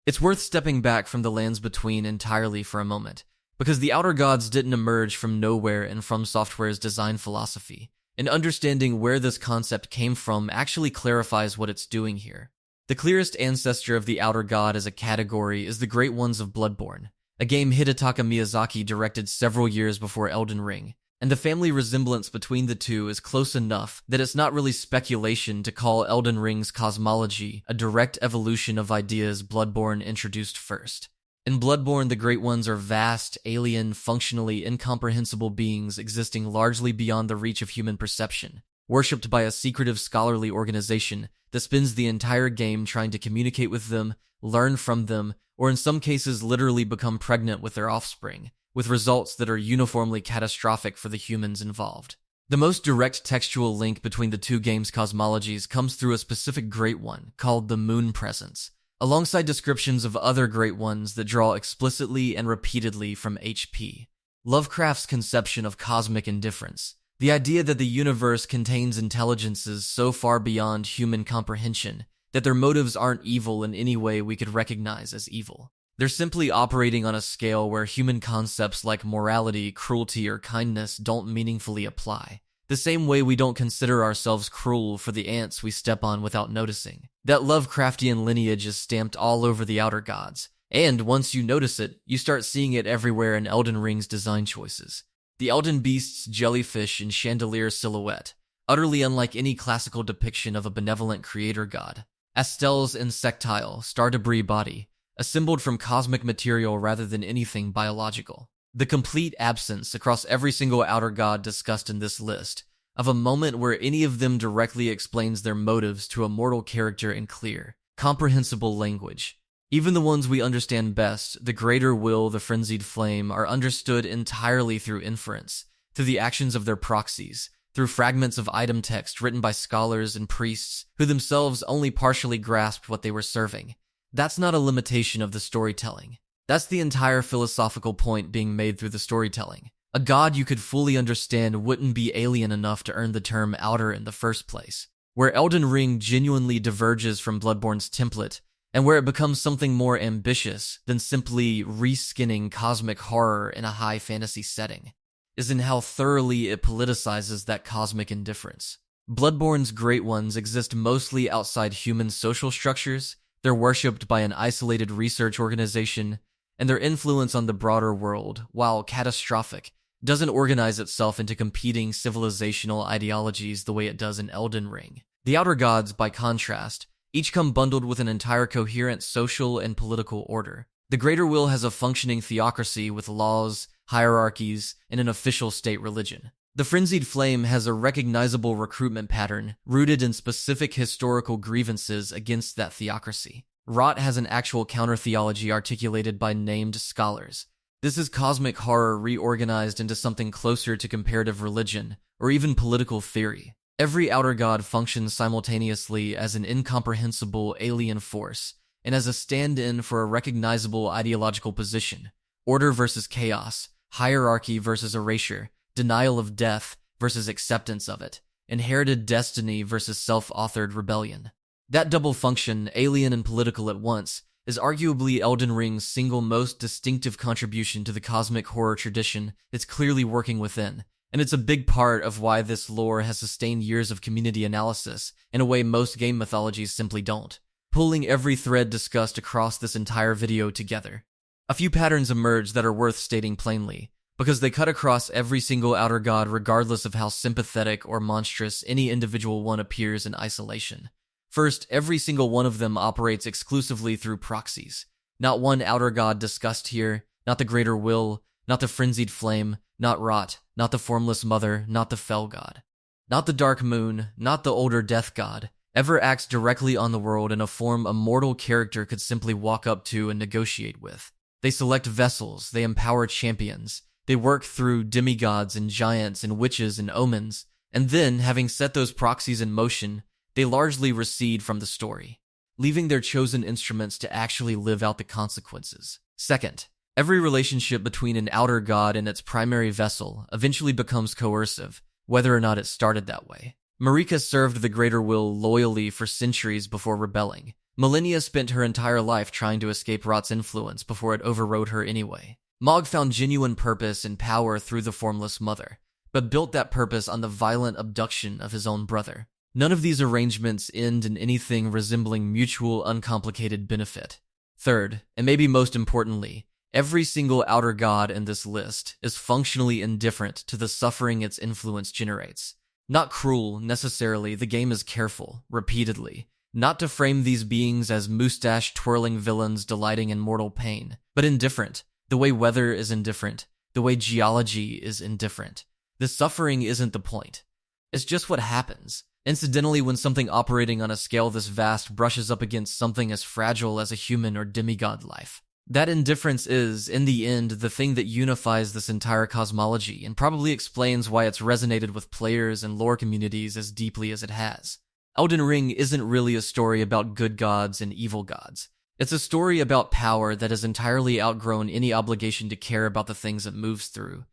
It's worth stepping back from the lands between entirely for a moment, because the Outer Gods didn't emerge from nowhere in From Software's design philosophy, and understanding where this concept came from actually clarifies what it's doing here. The clearest ancestor of the Outer God as a category is the Great Ones of Bloodborne, a game Hidetaka Miyazaki directed several years before Elden Ring, and the family resemblance between the two is close enough that it's not really speculation to call Elden Ring's cosmology a direct evolution of ideas Bloodborne introduced first. In Bloodborne, the Great Ones are vast, alien, functionally incomprehensible beings existing largely beyond the reach of human perception, worshipped by a secretive scholarly organization that spends the entire game trying to communicate with them, learn from them, or in some cases literally become pregnant with their offspring, with results that are uniformly catastrophic for the humans involved. The most direct textual link between the two games' cosmologies comes through a specific Great One called the Moon Presence, alongside descriptions of other Great Ones that draw explicitly and repeatedly from HP. Lovecraft's conception of cosmic indifference, the idea that the universe contains intelligences so far beyond human comprehension that their motives aren't evil in any way we could recognize as evil. They're simply operating on a scale where human concepts like morality, cruelty, or kindness don't meaningfully apply. The same way we don't consider ourselves cruel for the ants we step on without noticing. That Lovecraftian lineage is stamped all over the Outer Gods, and once you notice it, you start seeing it everywhere in Elden Ring's design choices. The Elden Beast's jellyfish and chandelier silhouette, utterly unlike any classical depiction of a benevolent creator god. Astel's insectile, star debris body, assembled from cosmic material rather than anything biological. The complete absence across every single Outer God discussed in this list of a moment where any of them directly explains their motives to a mortal character in clear, comprehensible language. Even the ones we understand best, the greater will, the frenzied flame, are understood entirely through inference, through the actions of their proxies, through fragments of item text written by scholars and priests who themselves only partially grasped what they were serving. That's not a limitation of the storytelling. That's the entire philosophical point being made through the storytelling. A god you could fully understand wouldn't be alien enough to earn the term outer in the first place. Where Elden Ring genuinely diverges from Bloodborne's template, and where it becomes something more ambitious than simply reskinning cosmic horror in a high fantasy setting, is in how thoroughly it politicizes that cosmic indifference. Bloodborne's Great Ones exist mostly outside human social structures, they're worshipped by an isolated research organization, and their influence on the broader world, while catastrophic, doesn't organize itself into competing civilizational ideologies the way it does in Elden Ring. The Outer Gods, by contrast, each come bundled with an entire coherent social and political order. The Greater Will has a functioning theocracy with laws, hierarchies, and an official state religion. The Frenzied Flame has a recognizable recruitment pattern rooted in specific historical grievances against that theocracy. Rot has an actual counter-theology articulated by named scholars. This is cosmic horror reorganized into something closer to comparative religion, or even political theory. Every Outer God functions simultaneously as an incomprehensible alien force, and as a stand-in for a recognizable ideological position. Order versus chaos, hierarchy versus erasure, denial of death versus acceptance of it, inherited destiny versus self-authored rebellion. That double function, alien and political at once, is arguably Elden Ring's single most distinctive contribution to the cosmic horror tradition it's clearly working within, and it's a big part of why this lore has sustained years of community analysis in a way most game mythologies simply don't, pulling every thread discussed across this entire video together. A few patterns emerge that are worth stating plainly, because they cut across every single outer god regardless of how sympathetic or monstrous any individual one appears in isolation. First, every single one of them operates exclusively through proxies. Not one outer god discussed here, not the greater will, not the frenzied flame, not Rot, not the formless mother, not the fell god. Not the dark moon, not the older death god, ever acts directly on the world in a form a mortal character could simply walk up to and negotiate with. They select vessels, they empower champions, they work through demigods and giants and witches and omens, and then, having set those proxies in motion, they largely recede from the story, leaving their chosen instruments to actually live out the consequences. Second, every relationship between an outer god and its primary vessel eventually becomes coercive, whether or not it started that way. Marika served the greater will loyally for centuries before rebelling. Millennia spent her entire life trying to escape Rot's influence before it overrode her anyway. Mog found genuine purpose and power through the formless mother, but built that purpose on the violent abduction of his own brother. None of these arrangements end in anything resembling mutual, uncomplicated benefit. Third, and maybe most importantly, every single outer god in this list is functionally indifferent to the suffering its influence generates. Not cruel, necessarily, the game is careful, repeatedly, not to frame these beings as mustache-twirling villains delighting in mortal pain, but indifferent, the way weather is indifferent, the way geology is indifferent. The suffering isn't the point. It's just what happens. Incidentally, when something operating on a scale this vast brushes up against something as fragile as a human or demigod life. That indifference is, in the end, the thing that unifies this entire cosmology and probably explains why it's resonated with players and lore communities as deeply as it has. Elden Ring isn't really a story about good gods and evil gods. It's a story about power that has entirely outgrown any obligation to care about the things it moves through,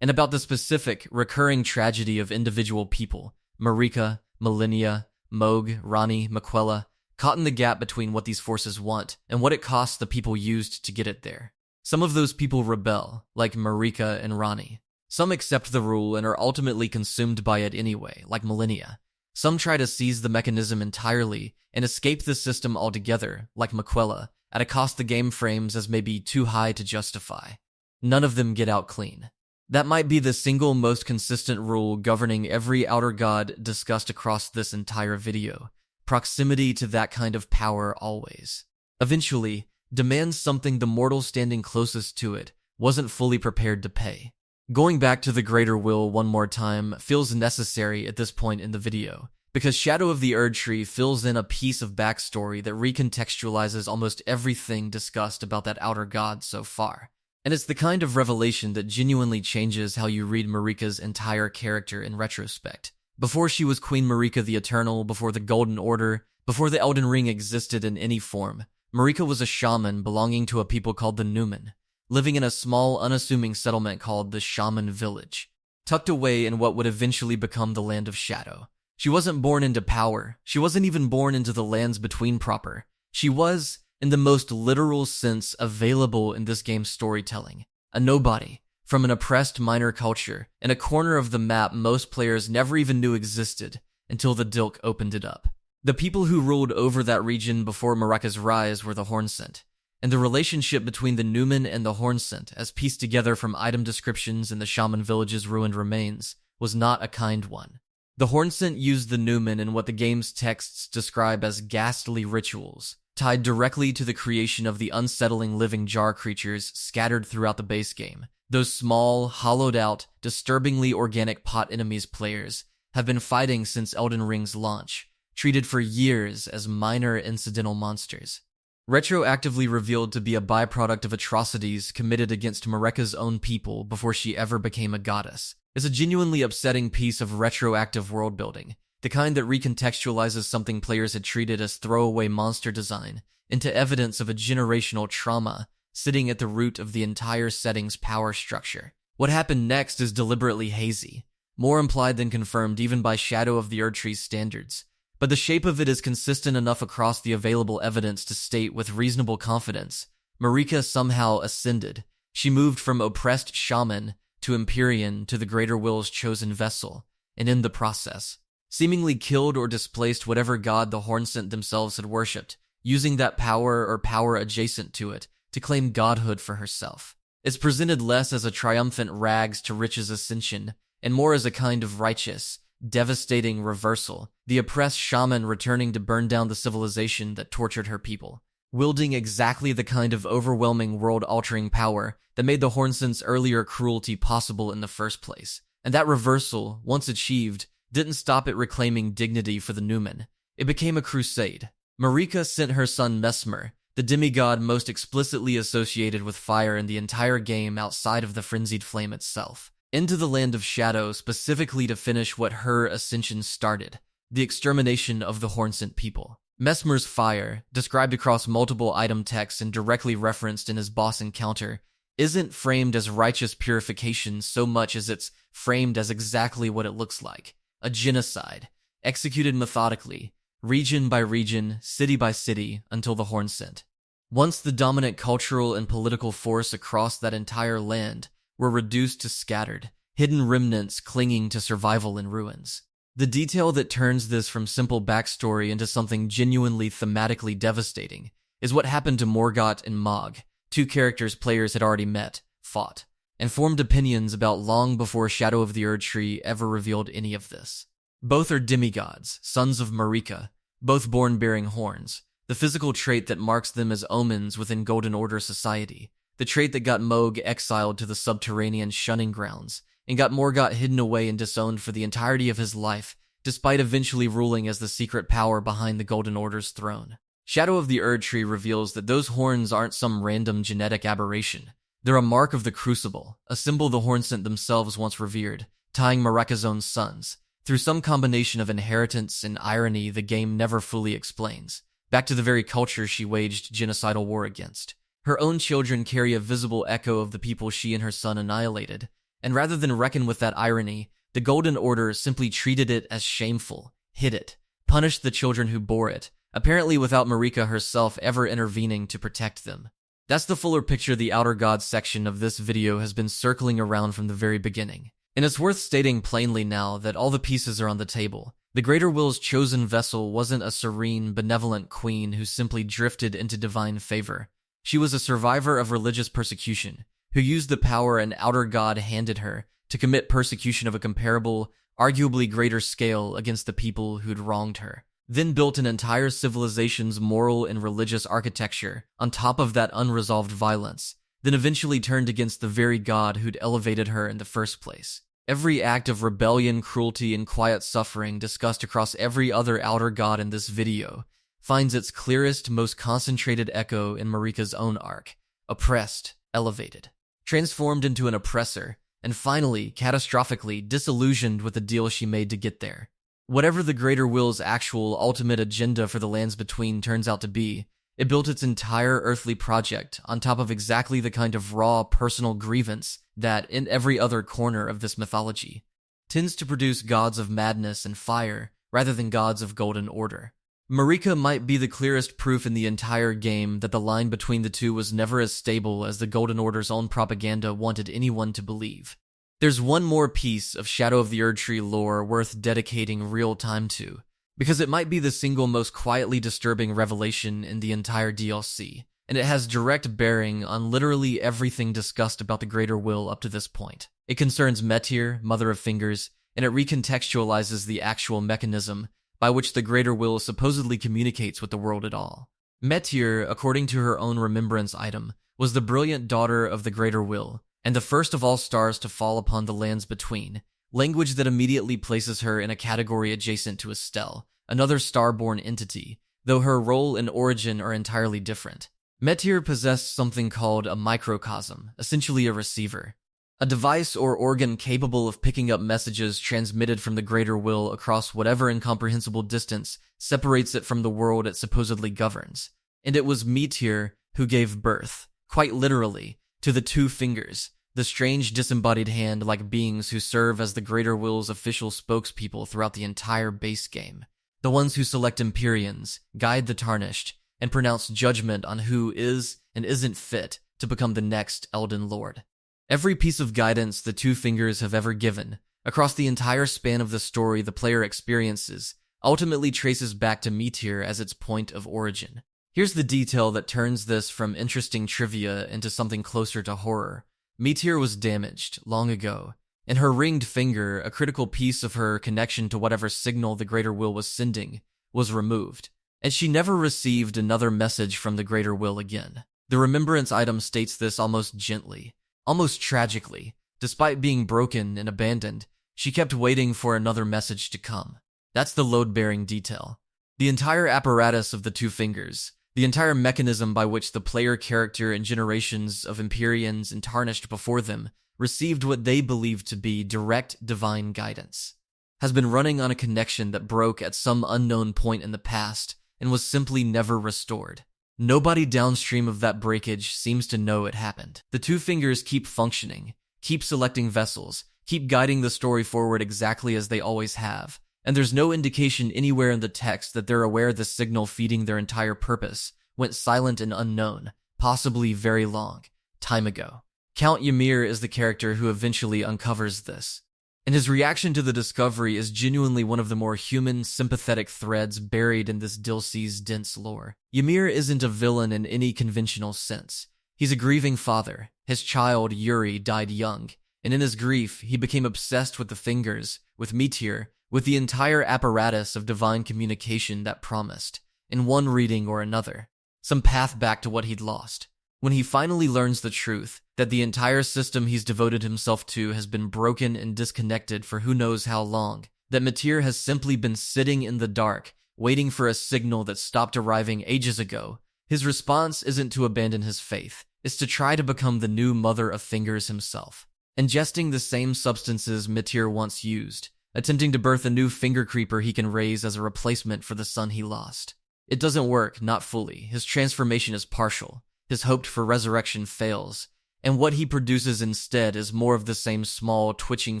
and about the specific, recurring tragedy of individual people, Marika, Millennia, Mohg, Ranni, Miquella, caught in the gap between what these forces want and what it costs the people used to get it there. Some of those people rebel, like Marika and Ranni. Some accept the rule and are ultimately consumed by it anyway, like Millennia. Some try to seize the mechanism entirely and escape the system altogether, like Miquella, at a cost the game frames as maybe too high to justify. None of them get out clean. That might be the single most consistent rule governing every outer god discussed across this entire video. Proximity to that kind of power always. Eventually, demands something the mortal standing closest to it wasn't fully prepared to pay. Going back to the greater will one more time feels necessary at this point in the video, because Shadow of the Erdtree fills in a piece of backstory that recontextualizes almost everything discussed about that outer god so far. And it's the kind of revelation that genuinely changes how you read Marika's entire character in retrospect. Before she was Queen Marika the Eternal, before the Golden Order, before the Elden Ring existed in any form, Marika was a shaman belonging to a people called the Numen, living in a small, unassuming settlement called the Shaman Village, tucked away in what would eventually become the Land of Shadow. She wasn't born into power. She wasn't even born into the lands between proper. She was, in the most literal sense available in this game's storytelling, a nobody from an oppressed minor culture in a corner of the map most players never even knew existed until the Dilk opened it up. The people who ruled over that region before Marika's rise were the Hornsent, and the relationship between the Numen and the Hornsent, as pieced together from item descriptions in the Shaman Village's ruined remains, was not a kind one. The Hornsent used the Numen in what the game's texts describe as ghastly rituals, tied directly to the creation of the unsettling living jar creatures scattered throughout the base game. Those small, hollowed-out, disturbingly organic pot enemies players have been fighting since Elden Ring's launch, treated for years as minor incidental monsters. Retroactively revealed to be a byproduct of atrocities committed against Marika's own people before she ever became a goddess, is a genuinely upsetting piece of retroactive world-building, the kind that recontextualizes something players had treated as throwaway monster design into evidence of a generational trauma sitting at the root of the entire setting's power structure. What happened next is deliberately hazy, more implied than confirmed even by Shadow of the Erdtree's standards, but the shape of it is consistent enough across the available evidence to state with reasonable confidence Marika somehow ascended. She moved from oppressed shaman to Empyrean to the Greater Will's chosen vessel, and in the process, seemingly killed or displaced whatever god the Hornsent themselves had worshipped, using that power or power adjacent to it to claim godhood for herself. It's presented less as a triumphant rags to riches ascension, and more as a kind of righteous, devastating reversal, the oppressed shaman returning to burn down the civilization that tortured her people, wielding exactly the kind of overwhelming world-altering power that made the Hornsent's earlier cruelty possible in the first place. And that reversal, once achieved, didn't stop it reclaiming dignity for the Numen. It became a crusade. Marika sent her son Mesmer, the demigod most explicitly associated with fire in the entire game outside of the frenzied flame itself, into the land of shadow specifically to finish what her ascension started, the extermination of the Hornsent people. Mesmer's fire, described across multiple item texts and directly referenced in his boss encounter, isn't framed as righteous purification so much as it's framed as exactly what it looks like, a genocide, executed methodically, region by region, city by city, until the Hornsent. Once the dominant cultural and political force across that entire land were reduced to scattered, hidden remnants clinging to survival in ruins. The detail that turns this from simple backstory into something genuinely thematically devastating is what happened to Morgott and Mog, two characters players had already met, fought, and formed opinions about long before Shadow of the Erdtree ever revealed any of this. Both are demigods, sons of Marika, both born bearing horns, the physical trait that marks them as omens within Golden Order society, the trait that got Mohg exiled to the subterranean shunning grounds, and got Morgott hidden away and disowned for the entirety of his life, despite eventually ruling as the secret power behind the Golden Order's throne. Shadow of the Erdtree reveals that those horns aren't some random genetic aberration. They're a mark of the Crucible, a symbol the Hornsent themselves once revered, tying Marika's own sons, through some combination of inheritance and irony the game never fully explains, back to the very culture she waged genocidal war against. Her own children carry a visible echo of the people she and her son annihilated, and rather than reckon with that irony, the Golden Order simply treated it as shameful, hid it, punished the children who bore it, apparently without Marika herself ever intervening to protect them. That's the fuller picture the Outer Gods section of this video has been circling around from the very beginning. And it's worth stating plainly now that all the pieces are on the table. The Greater Will's chosen vessel wasn't a serene, benevolent queen who simply drifted into divine favor. She was a survivor of religious persecution, who used the power an Outer God handed her to commit persecution of a comparable, arguably greater scale against the people who'd wronged her, then built an entire civilization's moral and religious architecture on top of that unresolved violence, then eventually turned against the very God who'd elevated her in the first place. Every act of rebellion, cruelty, and quiet suffering discussed across every other Outer God in this video finds its clearest, most concentrated echo in Marika's own arc: oppressed, elevated, transformed into an oppressor, and finally, catastrophically, disillusioned with the deal she made to get there. Whatever the Greater Will's actual ultimate agenda for the lands between turns out to be, it built its entire earthly project on top of exactly the kind of raw, personal grievance that, in every other corner of this mythology, tends to produce gods of madness and fire rather than gods of Golden Order. Marika might be the clearest proof in the entire game that the line between the two was never as stable as the Golden Order's own propaganda wanted anyone to believe. There's one more piece of Shadow of the Erdtree lore worth dedicating real time to, because it might be the single most quietly disturbing revelation in the entire DLC, and it has direct bearing on literally everything discussed about the Greater Will up to this point. It concerns Metyr, Mother of Fingers, and it recontextualizes the actual mechanism by which the Greater Will supposedly communicates with the world at all. Metyr, according to her own remembrance item, was the brilliant daughter of the Greater Will, and the first of all stars to fall upon the lands between, language that immediately places her in a category adjacent to Estelle, another starborn entity, though her role and origin are entirely different. Metyr possessed something called a microcosm, essentially a receiver, a device or organ capable of picking up messages transmitted from the Greater Will across whatever incomprehensible distance separates it from the world it supposedly governs. And it was Metyr who gave birth, quite literally, to the Two Fingers, the strange disembodied hand-like beings who serve as the Greater Will's official spokespeople throughout the entire base game. the ones who select Empyreans, guide the tarnished, and pronounce judgment on who is and isn't fit to become the next Elden Lord. Every piece of guidance the Two Fingers have ever given, across the entire span of the story the player experiences, ultimately traces back to Meteor as its point of origin. Here's the detail that turns this from interesting trivia into something closer to horror. Meteor was damaged long ago, and her ringed finger, a critical piece of her connection to whatever signal the Greater Will was sending, was removed, and she never received another message from the Greater Will again. The remembrance item states this almost gently, almost tragically. Despite being broken and abandoned, she kept waiting for another message to come. That's the load-bearing detail. The entire apparatus of the Two Fingers, the entire mechanism by which the player character and generations of Empyreans and Tarnished before them received what they believed to be direct divine guidance, has been running on a connection that broke at some unknown point in the past and was simply never restored. Nobody downstream of that breakage seems to know it happened. The Two Fingers keep functioning, keep selecting vessels, keep guiding the story forward exactly as they always have, and there's no indication anywhere in the text that they're aware the signal feeding their entire purpose went silent and unknown, possibly very long time ago. Count Ymir is the character who eventually uncovers this, and his reaction to the discovery is genuinely one of the more human, sympathetic threads buried in this DLC's dense lore. Ymir isn't a villain in any conventional sense. He's a grieving father. His child, Yuri, died young, and in his grief, he became obsessed with the Fingers, with Meteor, with the entire apparatus of divine communication that promised, in one reading or another, some path back to what he'd lost. When he finally learns the truth, that the entire system he's devoted himself to has been broken and disconnected for who knows how long, that Meteor has simply been sitting in the dark, waiting for a signal that stopped arriving ages ago, his response isn't to abandon his faith, it's to try to become the new Mother of Fingers himself, ingesting the same substances Meteor once used, attempting to birth a new finger creeper he can raise as a replacement for the son he lost. It doesn't work, not fully. His transformation is partial. His hoped-for resurrection fails, and what he produces instead is more of the same small, twitching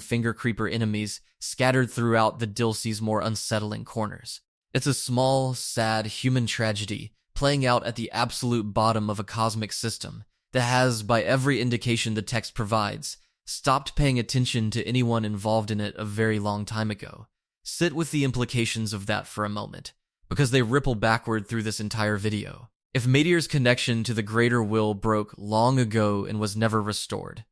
finger creeper enemies scattered throughout the DLC's more unsettling corners. It's a small, sad, human tragedy playing out at the absolute bottom of a cosmic system that has, by every indication the text provides, stopped paying attention to anyone involved in it a very long time ago. Sit with the implications of that for a moment, because they ripple backward through this entire video. If Meteor's connection to the Greater Will broke long ago and was never restored,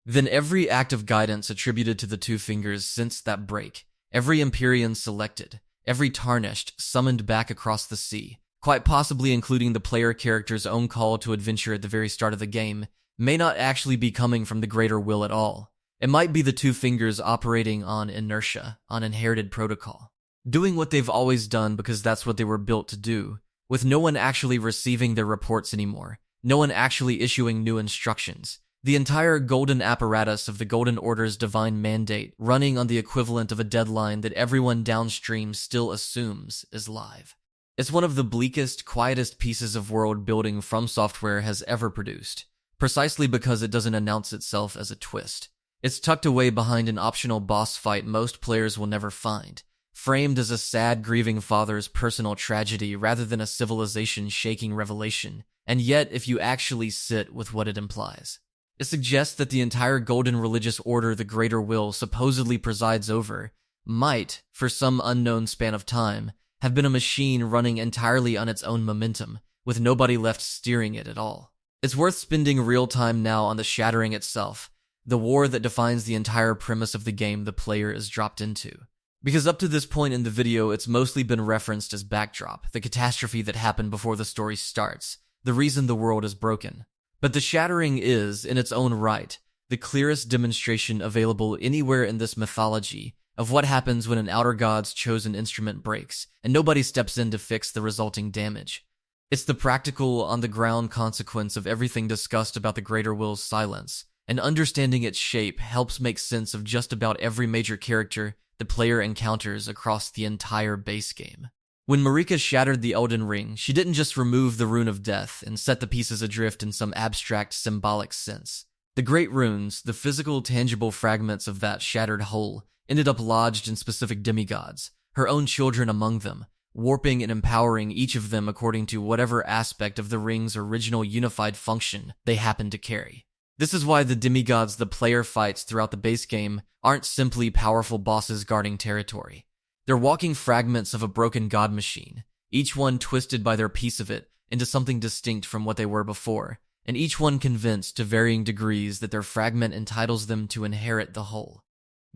then every act of guidance attributed to the Two Fingers since that break, every Empyrean selected, every Tarnished summoned back across the sea, quite possibly including the player character's own call to adventure at the very start of the game, may not actually be coming from the Greater Will at all. It might be the Two Fingers operating on inertia, on inherited protocol, doing what they've always done because that's what they were built to do, with no one actually receiving their reports anymore, no one actually issuing new instructions. The entire golden apparatus of the Golden Order's divine mandate running on the equivalent of a deadline that everyone downstream still assumes is live. It's one of the bleakest, quietest pieces of world building From Software has ever produced, precisely because it doesn't announce itself as a twist. It's tucked away behind an optional boss fight most players will never find, framed as a sad, grieving father's personal tragedy rather than a civilization-shaking revelation, and yet if you actually sit with what it implies, it suggests that the entire golden religious order the Greater Will supposedly presides over might, for some unknown span of time, have been a machine running entirely on its own momentum, with nobody left steering it at all. It's worth spending real time now on the shattering itself, the war that defines the entire premise of the game the player is dropped into. Because up to this point in the video, it's mostly been referenced as backdrop, the catastrophe that happened before the story starts, the reason the world is broken. But the shattering is, in its own right, the clearest demonstration available anywhere in this mythology of what happens when an outer god's chosen instrument breaks, and nobody steps in to fix the resulting damage. It's the practical, on-the-ground consequence of everything discussed about the Greater Will's silence, and understanding its shape helps make sense of just about every major character the player encounters across the entire base game. When Marika shattered the Elden Ring, she didn't just remove the Rune of Death and set the pieces adrift in some abstract, symbolic sense. The Great Runes, the physical, tangible fragments of that shattered whole, ended up lodged in specific demigods, her own children among them, warping and empowering each of them according to whatever aspect of the ring's original unified function they happen to carry. This is why the demigods the player fights throughout the base game aren't simply powerful bosses guarding territory. They're walking fragments of a broken god machine, each one twisted by their piece of it into something distinct from what they were before, and each one convinced to varying degrees that their fragment entitles them to inherit the whole.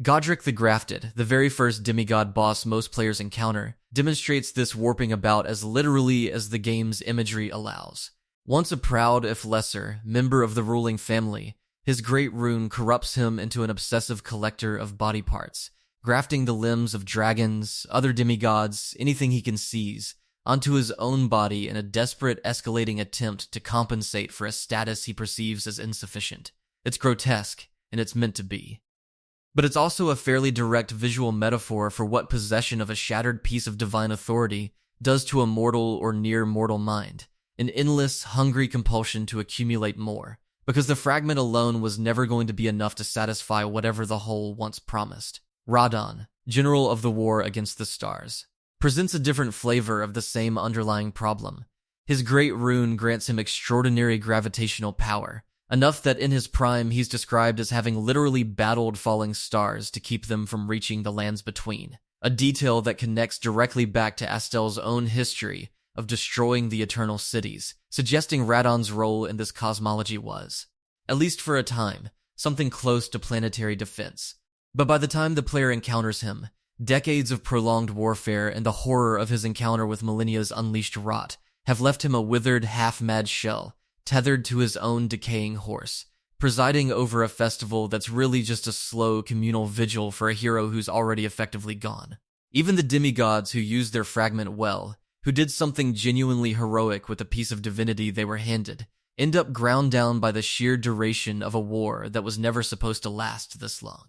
Godric the Grafted, the very first demigod boss most players encounter, demonstrates this warping about as literally as the game's imagery allows. Once a proud, if lesser, member of the ruling family, his great rune corrupts him into an obsessive collector of body parts, grafting the limbs of dragons, other demigods, anything he can seize, onto his own body in a desperate, escalating attempt to compensate for a status he perceives as insufficient. It's grotesque, and it's meant to be. But it's also a fairly direct visual metaphor for what possession of a shattered piece of divine authority does to a mortal or near-mortal mind, an endless, hungry compulsion to accumulate more, because the fragment alone was never going to be enough to satisfy whatever the whole once promised. Radon, General of the War Against the Stars, presents a different flavor of the same underlying problem. His great rune grants him extraordinary gravitational power, enough that in his prime he's described as having literally battled falling stars to keep them from reaching the lands between, a detail that connects directly back to Astel's own history of destroying the Eternal Cities, suggesting Radon's role in this cosmology was, at least for a time, something close to planetary defense. But by the time the player encounters him, decades of prolonged warfare and the horror of his encounter with Millennia's unleashed rot have left him a withered, half-mad shell, tethered to his own decaying horse, presiding over a festival that's really just a slow, communal vigil for a hero who's already effectively gone. Even the demigods who used their fragment well, who did something genuinely heroic with the piece of divinity they were handed, end up ground down by the sheer duration of a war that was never supposed to last this long.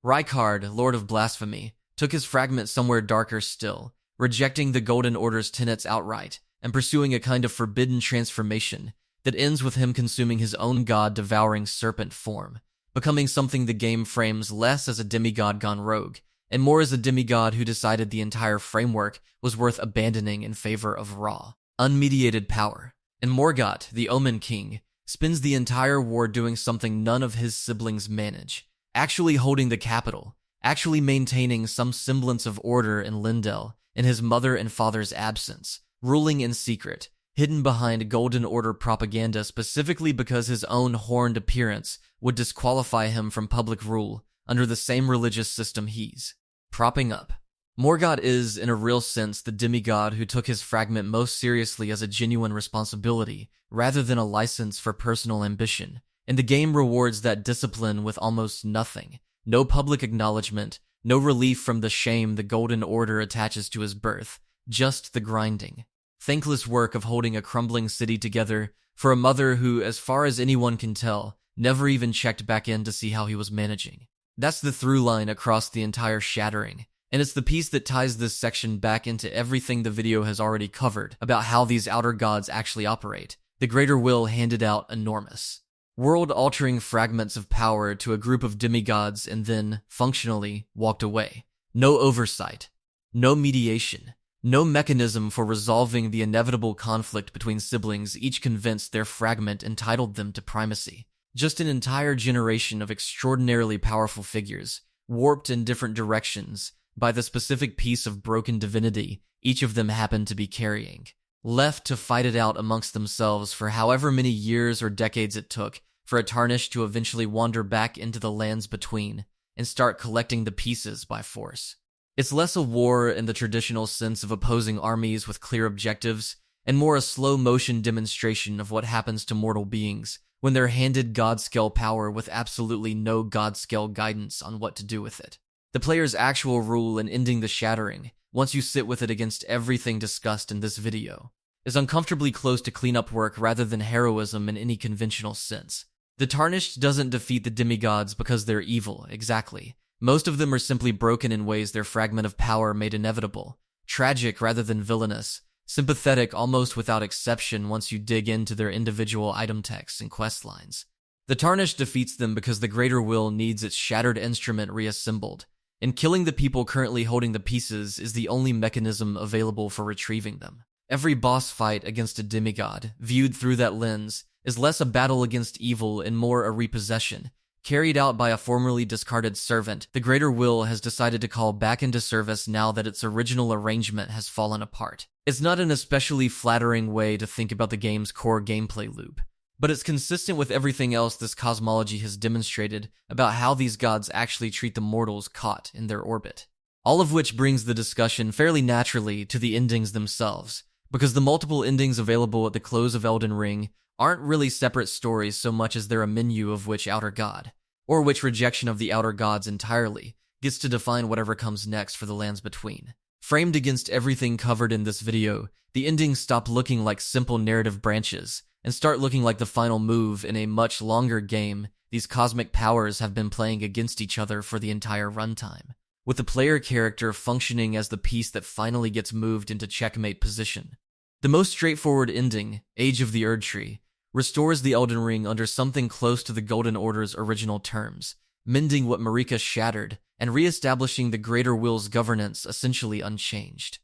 Rykard, Lord of Blasphemy, took his fragment somewhere darker still, rejecting the Golden Order's tenets outright and pursuing a kind of forbidden transformation that ends with him consuming his own god-devouring serpent form, becoming something the game frames less as a demigod gone rogue, and more as a demigod who decided the entire framework was worth abandoning in favor of raw, unmediated power. And Morgott, the Omen King, spends the entire war doing something none of his siblings manage, actually holding the capital, actually maintaining some semblance of order in Lindell in his mother and father's absence, ruling in secret, hidden behind Golden Order propaganda specifically because his own horned appearance would disqualify him from public rule under the same religious system he's propping up. Morgott is, in a real sense, the demigod who took his fragment most seriously as a genuine responsibility, rather than a license for personal ambition, and the game rewards that discipline with almost nothing. No public acknowledgement, no relief from the shame the Golden Order attaches to his birth, just the grinding, thankless work of holding a crumbling city together for a mother who, as far as anyone can tell, never even checked back in to see how he was managing. That's the through line across the entire shattering, and it's the piece that ties this section back into everything the video has already covered about how these outer gods actually operate. The greater will handed out enormous, world-altering fragments of power to a group of demigods and then, functionally, walked away. No oversight, no mediation, no mechanism for resolving the inevitable conflict between siblings each convinced their fragment entitled them to primacy. Just an entire generation of extraordinarily powerful figures, warped in different directions by the specific piece of broken divinity each of them happened to be carrying, left to fight it out amongst themselves for however many years or decades it took for a Tarnished to eventually wander back into the lands between and start collecting the pieces by force. It's less a war in the traditional sense of opposing armies with clear objectives, and more a slow-motion demonstration of what happens to mortal beings when they're handed god-scale power with absolutely no god-scale guidance on what to do with it. The player's actual rule in ending the shattering, once you sit with it against everything discussed in this video, is uncomfortably close to cleanup work rather than heroism in any conventional sense. The Tarnished doesn't defeat the demigods because they're evil, exactly. Most of them are simply broken in ways their fragment of power made inevitable, tragic rather than villainous, sympathetic almost without exception once you dig into their individual item texts and quest lines. The Tarnished defeats them because the greater will needs its shattered instrument reassembled, and killing the people currently holding the pieces is the only mechanism available for retrieving them. Every boss fight against a demigod, viewed through that lens, is less a battle against evil and more a repossession, carried out by a formerly discarded servant the greater will has decided to call back into service now that its original arrangement has fallen apart. It's not an especially flattering way to think about the game's core gameplay loop, but it's consistent with everything else this cosmology has demonstrated about how these gods actually treat the mortals caught in their orbit. All of which brings the discussion fairly naturally to the endings themselves, because the multiple endings available at the close of Elden Ring aren't really separate stories so much as they're a menu of which outer god, or which rejection of the outer gods entirely, gets to define whatever comes next for the lands between. Framed against everything covered in this video, the endings stop looking like simple narrative branches and start looking like the final move in a much longer game these cosmic powers have been playing against each other for the entire runtime, with the player character functioning as the piece that finally gets moved into checkmate position. The most straightforward ending, Age of the Erdtree, restores the Elden Ring under something close to the Golden Order's original terms, mending what Marika shattered and re-establishing the Greater Will's governance essentially unchanged.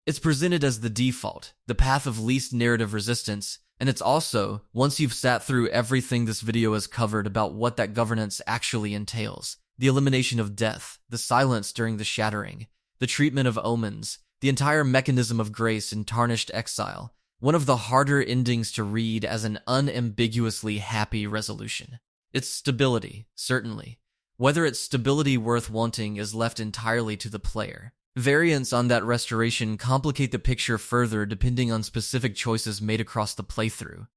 It's presented as the default, the path of least narrative resistance, and it's also, once you've sat through everything this video has covered about what that governance actually entails, the elimination of death, the silence during the shattering, the treatment of omens, the entire mechanism of grace in Tarnished Exile, one of the harder endings to read as an unambiguously happy resolution. It's stability, certainly. Whether it's stability worth wanting is left entirely to the player. Variants on that restoration complicate the picture further depending on specific choices made across the playthrough.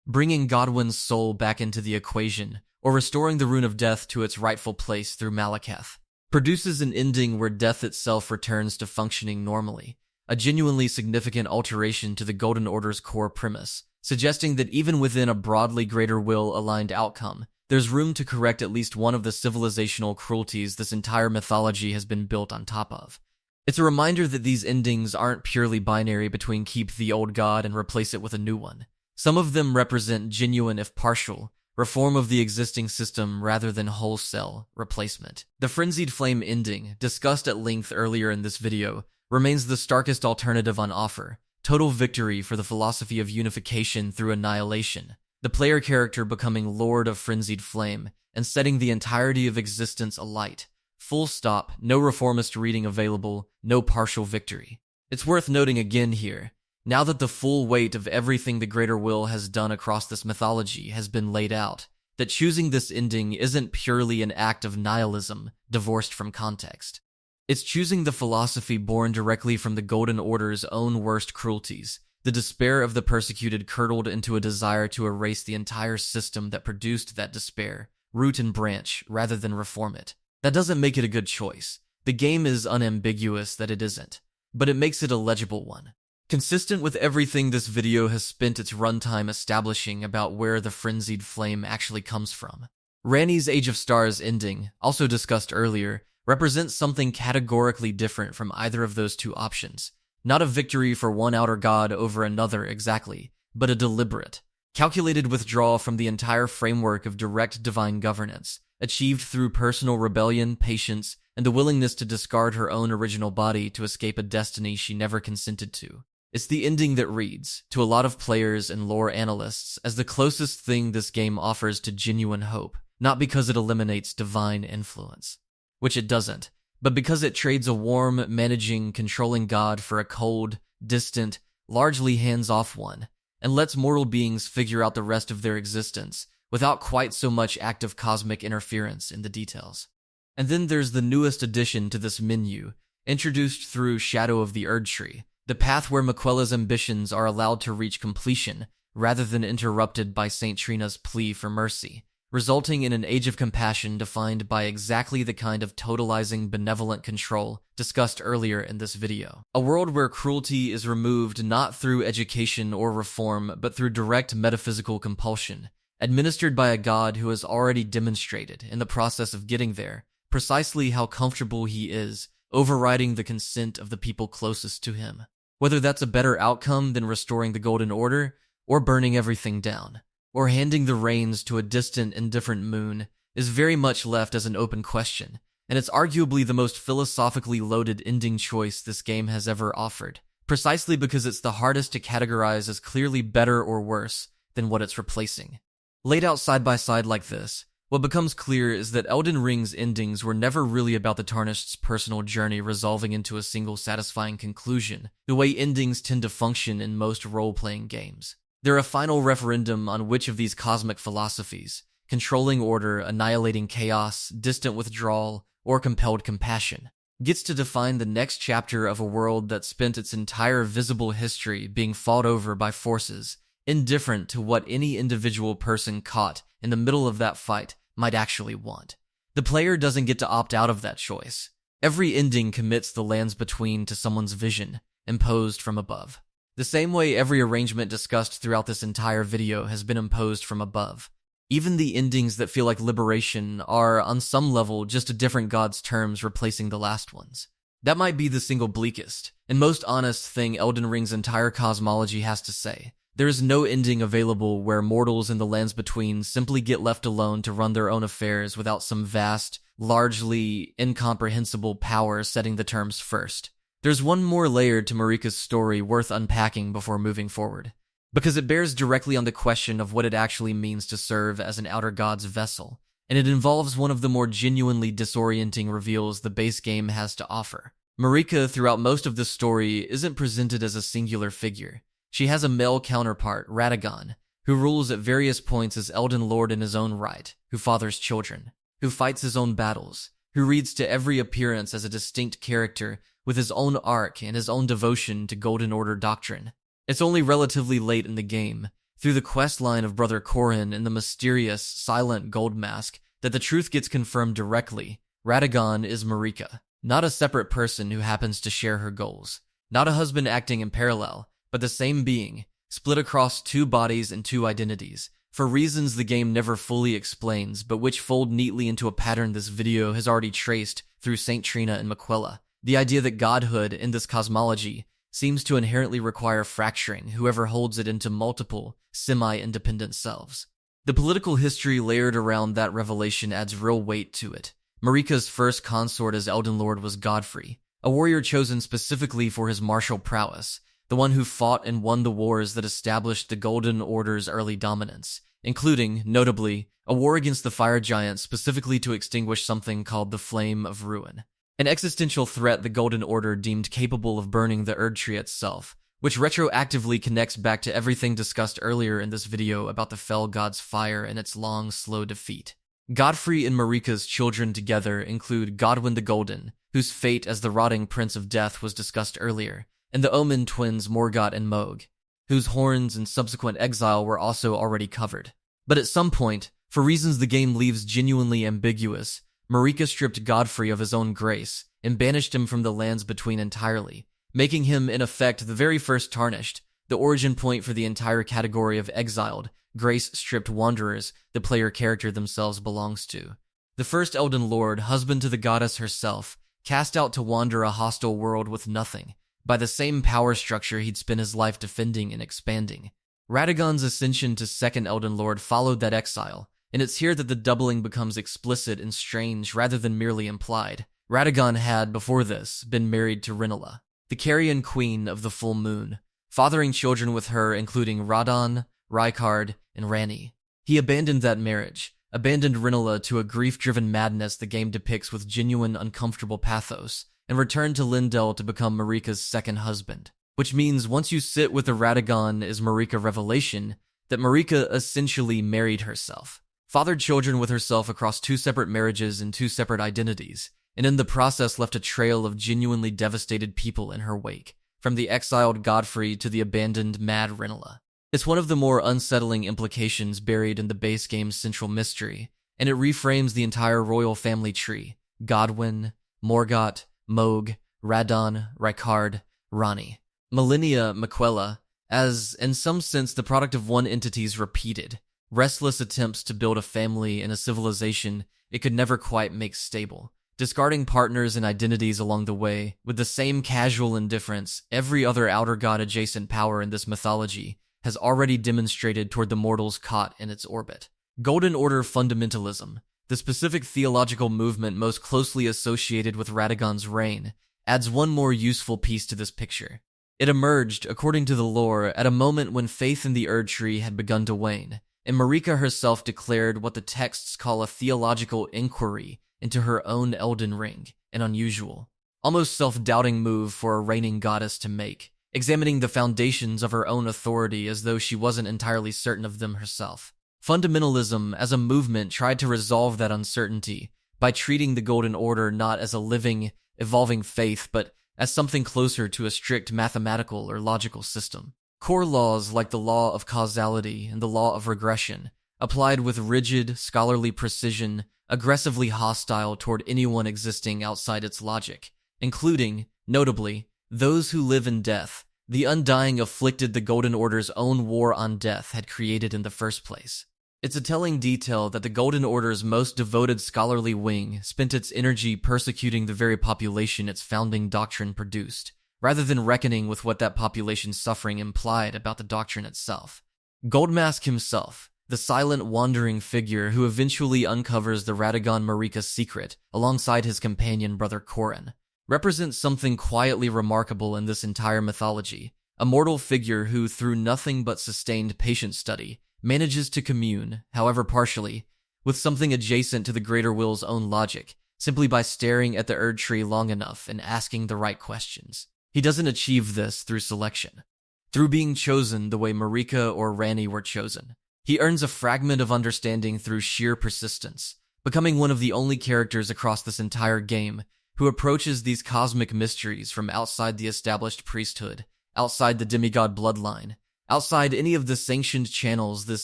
Bringing Godwin's soul back into the equation, or restoring the Rune of Death to its rightful place through Malekith, produces an ending where death itself returns to functioning normally, a genuinely significant alteration to the Golden Order's core premise, suggesting that even within a broadly greater will-aligned outcome, there's room to correct at least one of the civilizational cruelties this entire mythology has been built on top of. It's a reminder that these endings aren't purely binary between keep the old god and replace it with a new one. Some of them represent genuine, if partial, reform of the existing system rather than wholesale replacement. The Frenzied Flame ending, discussed at length earlier in this video, remains the starkest alternative on offer, total victory for the philosophy of unification through annihilation, the player character becoming Lord of Frenzied Flame and setting the entirety of existence alight. Full stop, no reformist reading available, no partial victory. It's worth noting again here, now that the full weight of everything the Greater Will has done across this mythology has been laid out, that choosing this ending isn't purely an act of nihilism divorced from context. It's choosing the philosophy born directly from the Golden Order's own worst cruelties, the despair of the persecuted curdled into a desire to erase the entire system that produced that despair, root and branch, rather than reform it. That doesn't make it a good choice. The game is unambiguous that it isn't, but it makes it a legible one. Consistent with everything this video has spent its runtime establishing about where the Frenzied Flame actually comes from. Ranni's Age of Stars ending, also discussed earlier, represents something categorically different from either of those two options. Not a victory for one outer god over another exactly, but a deliberate, calculated withdrawal from the entire framework of direct divine governance, achieved through personal rebellion, patience, and the willingness to discard her own original body to escape a destiny she never consented to. It's the ending that reads, to a lot of players and lore analysts, as the closest thing this game offers to genuine hope, not because it eliminates divine influence, which it doesn't, but because it trades a warm, managing, controlling god for a cold, distant, largely hands-off one, and lets mortal beings figure out the rest of their existence without quite so much active cosmic interference in the details. And then there's the newest addition to this menu, introduced through Shadow of the Erdtree, the path where Miquella's ambitions are allowed to reach completion rather than interrupted by Saint Trina's plea for mercy, resulting in an age of compassion defined by exactly the kind of totalizing benevolent control discussed earlier in this video. A world where cruelty is removed not through education or reform, but through direct metaphysical compulsion, administered by a god who has already demonstrated, in the process of getting there, precisely how comfortable he is overriding the consent of the people closest to him. Whether that's a better outcome than restoring the Golden Order, or burning everything down, or handing the reins to a distant, indifferent moon, is very much left as an open question, and it's arguably the most philosophically loaded ending choice this game has ever offered, precisely because it's the hardest to categorize as clearly better or worse than what it's replacing. Laid out side by side like this, what becomes clear is that Elden Ring's endings were never really about the Tarnished's personal journey resolving into a single satisfying conclusion, the way endings tend to function in most role-playing games. They're a final referendum on which of these cosmic philosophies, controlling order, annihilating chaos, distant withdrawal, or compelled compassion, gets to define the next chapter of a world that spent its entire visible history being fought over by forces indifferent to what any individual person caught in the middle of that fight might actually want. The player doesn't get to opt out of that choice. Every ending commits the lands between to someone's vision, imposed from above. The same way every arrangement discussed throughout this entire video has been imposed from above. Even the endings that feel like liberation are, on some level, just a different god's terms replacing the last ones. That might be the single bleakest and most honest thing Elden Ring's entire cosmology has to say. There is no ending available where mortals in the lands between simply get left alone to run their own affairs without some vast, largely incomprehensible power setting the terms first. There's one more layer to Marika's story worth unpacking before moving forward, because it bears directly on the question of what it actually means to serve as an outer god's vessel, and it involves one of the more genuinely disorienting reveals the base game has to offer. Marika, throughout most of the story, isn't presented as a singular figure. She has a male counterpart, Radagon, who rules at various points as Elden Lord in his own right, who fathers children, who fights his own battles, who reads to every appearance as a distinct character with his own arc and his own devotion to Golden Order doctrine. It's only relatively late in the game, through the quest line of Brother Corrin and the mysterious, silent gold mask, that the truth gets confirmed directly. Radagon is Marika, not a separate person who happens to share her goals, not a husband acting in parallel, but the same being, split across two bodies and two identities, for reasons the game never fully explains, but which fold neatly into a pattern this video has already traced through Saint Trina and Miquella. The idea that godhood in this cosmology seems to inherently require fracturing whoever holds it into multiple, semi-independent selves. The political history layered around that revelation adds real weight to it. Marika's first consort as Elden Lord was Godfrey, a warrior chosen specifically for his martial prowess, the one who fought and won the wars that established the Golden Order's early dominance, including, notably, a war against the Fire Giants specifically to extinguish something called the Flame of Ruin, an existential threat the Golden Order deemed capable of burning the Erd Tree itself, which retroactively connects back to everything discussed earlier in this video about the Fell God's fire and its long, slow defeat. Godfrey and Marika's children together include Godwyn the Golden, whose fate as the rotting Prince of Death was discussed earlier, and the Omen twins Morgott and Mohg, whose horns and subsequent exile were also already covered. But at some point, for reasons the game leaves genuinely ambiguous, Marika stripped Godfrey of his own grace and banished him from the lands between entirely, making him in effect the very first Tarnished, the origin point for the entire category of exiled, grace-stripped wanderers the player character themselves belongs to. The first Elden Lord, husband to the goddess herself, cast out to wander a hostile world with nothing, by the same power structure he'd spent his life defending and expanding. Radagon's ascension to second Elden Lord followed that exile, and it's here that the doubling becomes explicit and strange rather than merely implied. Radagon had, before this, been married to Rinola, the Carrion Queen of the Full Moon, fathering children with her including Radon, Rykard, and Ranni. He abandoned that marriage, abandoned Rinola to a grief-driven madness the game depicts with genuine uncomfortable pathos, and returned to Lindell to become Marika's second husband. Which means once you sit with the Radagon is Marika revelation, that Marika essentially married herself, fathered children with herself across two separate marriages and two separate identities, and in the process left a trail of genuinely devastated people in her wake, from the exiled Godfrey to the abandoned mad Rinola. It's one of the more unsettling implications buried in the base game's central mystery, and it reframes the entire royal family tree: Godwyn, Morgott, Mohg, Radon, Rykard, Ranni. Millennia Miquella, as, in some sense, the product of one entity's repeated, restless attempts to build a family in a civilization it could never quite make stable, discarding partners and identities along the way with the same casual indifference every other outer god-adjacent power in this mythology has already demonstrated toward the mortals caught in its orbit. Golden Order fundamentalism, the specific theological movement most closely associated with Radagon's reign, adds one more useful piece to this picture. It emerged, according to the lore, at a moment when faith in the Erd Tree had begun to wane, and Marika herself declared what the texts call a theological inquiry into her own Elden Ring, an unusual, almost self-doubting move for a reigning goddess to make, examining the foundations of her own authority as though she wasn't entirely certain of them herself. Fundamentalism as a movement tried to resolve that uncertainty by treating the Golden Order not as a living, evolving faith, but as something closer to a strict mathematical or logical system. Core laws like the law of causality and the law of regression, applied with rigid, scholarly precision, aggressively hostile toward anyone existing outside its logic, including, notably, those who live in death, the undying afflicted the Golden Order's own war on death had created in the first place. It's a telling detail that the Golden Order's most devoted scholarly wing spent its energy persecuting the very population its founding doctrine produced, rather than reckoning with what that population's suffering implied about the doctrine itself. Goldmask himself, the silent wandering figure who eventually uncovers the Radagon Marika secret alongside his companion brother Corrin, represents something quietly remarkable in this entire mythology, a mortal figure who, through nothing but sustained patient study, manages to commune, however partially, with something adjacent to the greater will's own logic, simply by staring at the Erd Tree long enough and asking the right questions. He doesn't achieve this through selection, through being chosen the way Marika or Ranni were chosen. He earns a fragment of understanding through sheer persistence, becoming one of the only characters across this entire game who approaches these cosmic mysteries from outside the established priesthood, outside the demigod bloodline, outside any of the sanctioned channels this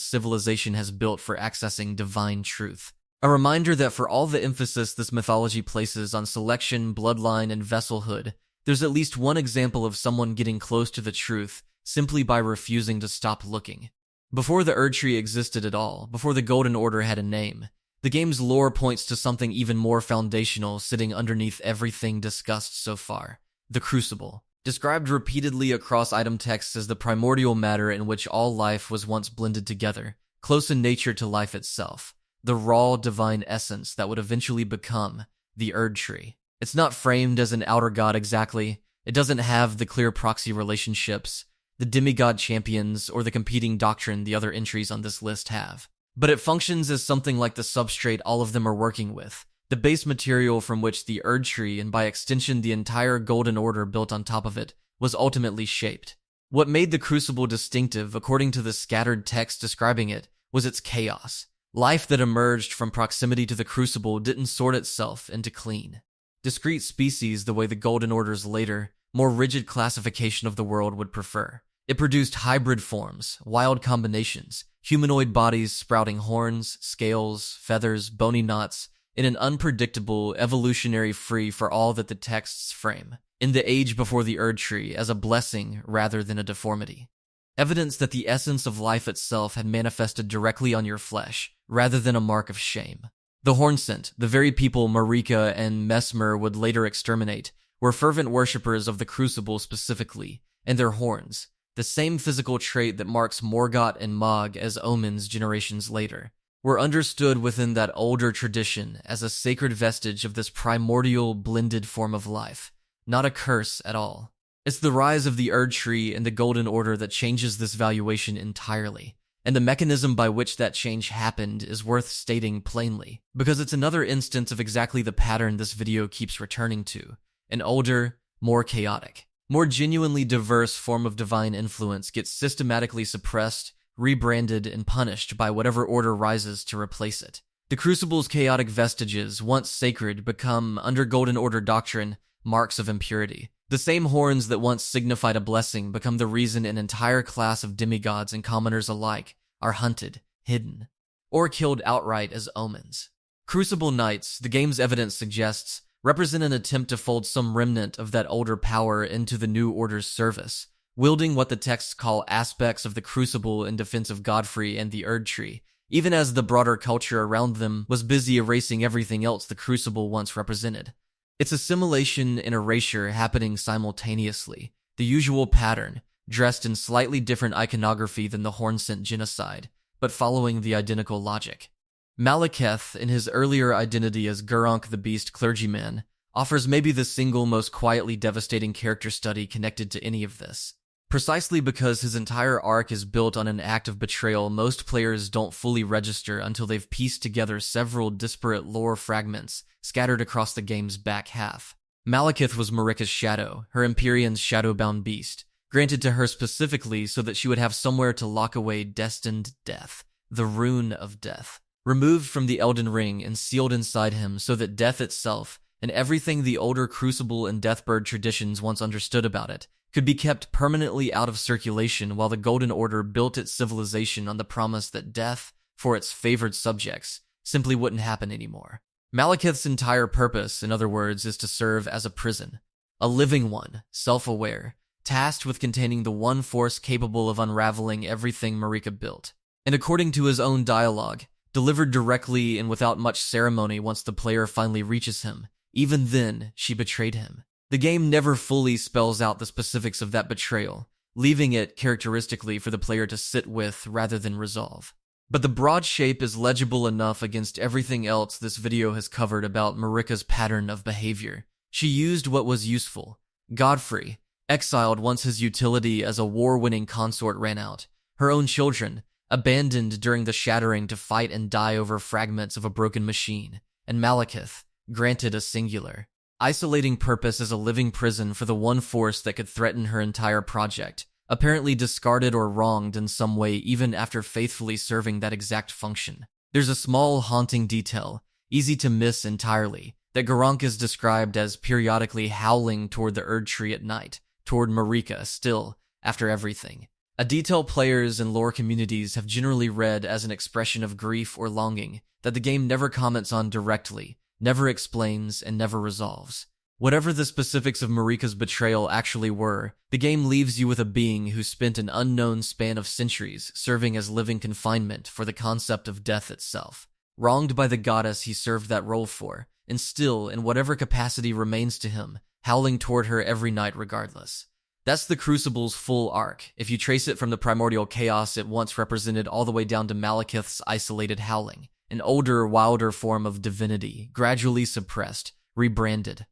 civilization has built for accessing divine truth. A reminder that for all the emphasis this mythology places on selection, bloodline, and vesselhood, there's at least one example of someone getting close to the truth simply by refusing to stop looking. Before the Erd Tree existed at all, before the Golden Order had a name, the game's lore points to something even more foundational sitting underneath everything discussed so far: the Crucible. Described repeatedly across item texts as the primordial matter in which all life was once blended together, close in nature to life itself, the raw divine essence that would eventually become the Erd Tree. It's not framed as an outer god exactly, it doesn't have the clear proxy relationships, the demigod champions, or the competing doctrine the other entries on this list have. But it functions as something like the substrate all of them are working with, the base material from which the Erd Tree, and by extension the entire Golden Order built on top of it, was ultimately shaped. What made the Crucible distinctive, according to the scattered text describing it, was its chaos. Life that emerged from proximity to the Crucible didn't sort itself into clean, discrete species the way the Golden Order's later, more rigid classification of the world would prefer. It produced hybrid forms, wild combinations, humanoid bodies sprouting horns, scales, feathers, bony knots, in an unpredictable, evolutionary free for all that the texts frame, in the age before the Erd Tree, as a blessing rather than a deformity. Evidence that the essence of life itself had manifested directly on your flesh, rather than a mark of shame. The Hornsent, the very people Marika and Mesmer would later exterminate, were fervent worshippers of the Crucible specifically, and their horns, the same physical trait that marks Morgott and Mog as omens generations later, were understood within that older tradition as a sacred vestige of this primordial, blended form of life, not a curse at all. It's the rise of the Erd Tree and the Golden Order that changes this valuation entirely, and the mechanism by which that change happened is worth stating plainly, because it's another instance of exactly the pattern this video keeps returning to: an older, more chaotic, more genuinely diverse form of divine influence gets systematically suppressed, rebranded, and punished by whatever order rises to replace it. The Crucible's chaotic vestiges, once sacred, become, under Golden Order doctrine, marks of impurity. The same horns that once signified a blessing become the reason an entire class of demigods and commoners alike are hunted, hidden, or killed outright as omens. Crucible Knights, the game's evidence suggests, represent an attempt to fold some remnant of that older power into the new order's service, wielding what the texts call aspects of the Crucible in defense of Godfrey and the Erd Tree, even as the broader culture around them was busy erasing everything else the Crucible once represented. It's assimilation and erasure happening simultaneously, the usual pattern, dressed in slightly different iconography than the Hornsent genocide, but following the identical logic. Malekith, in his earlier identity as Gurranq the Beast clergyman, offers maybe the single most quietly devastating character study connected to any of this. Precisely because his entire arc is built on an act of betrayal, most players don't fully register until they've pieced together several disparate lore fragments scattered across the game's back half. Malekith was Marika's shadow, her Empyrean's shadowbound beast, granted to her specifically so that she would have somewhere to lock away destined death, the rune of death, removed from the Elden Ring and sealed inside him so that death itself, and everything the older Crucible and Deathbird traditions once understood about it, could be kept permanently out of circulation while the Golden Order built its civilization on the promise that death, for its favored subjects, simply wouldn't happen anymore. Malekith's entire purpose, in other words, is to serve as a prison. A living one, self-aware, tasked with containing the one force capable of unraveling everything Marika built. And according to his own dialogue, delivered directly and without much ceremony once the player finally reaches him, even then, she betrayed him. The game never fully spells out the specifics of that betrayal, leaving it characteristically for the player to sit with rather than resolve. But the broad shape is legible enough against everything else this video has covered about Marika's pattern of behavior. She used what was useful. Godfrey, exiled once his utility as a war-winning consort ran out. Her own children, abandoned during the shattering to fight and die over fragments of a broken machine. And Malekith, granted a singular, isolating purpose as a living prison for the one force that could threaten her entire project, apparently discarded or wronged in some way even after faithfully serving that exact function. There's a small haunting detail, easy to miss entirely, that Gurranq is described as periodically howling toward the Erd Tree at night, toward Marika still, after everything. A detail players and lore communities have generally read as an expression of grief or longing that the game never comments on directly, never explains, and never resolves. Whatever the specifics of Marika's betrayal actually were, the game leaves you with a being who spent an unknown span of centuries serving as living confinement for the concept of death itself. Wronged by the goddess he served that role for, and still, in whatever capacity remains to him, howling toward her every night regardless. That's the Crucible's full arc, if you trace it from the primordial chaos it once represented all the way down to Malekith's isolated howling, an older, wilder form of divinity, gradually suppressed, rebranded,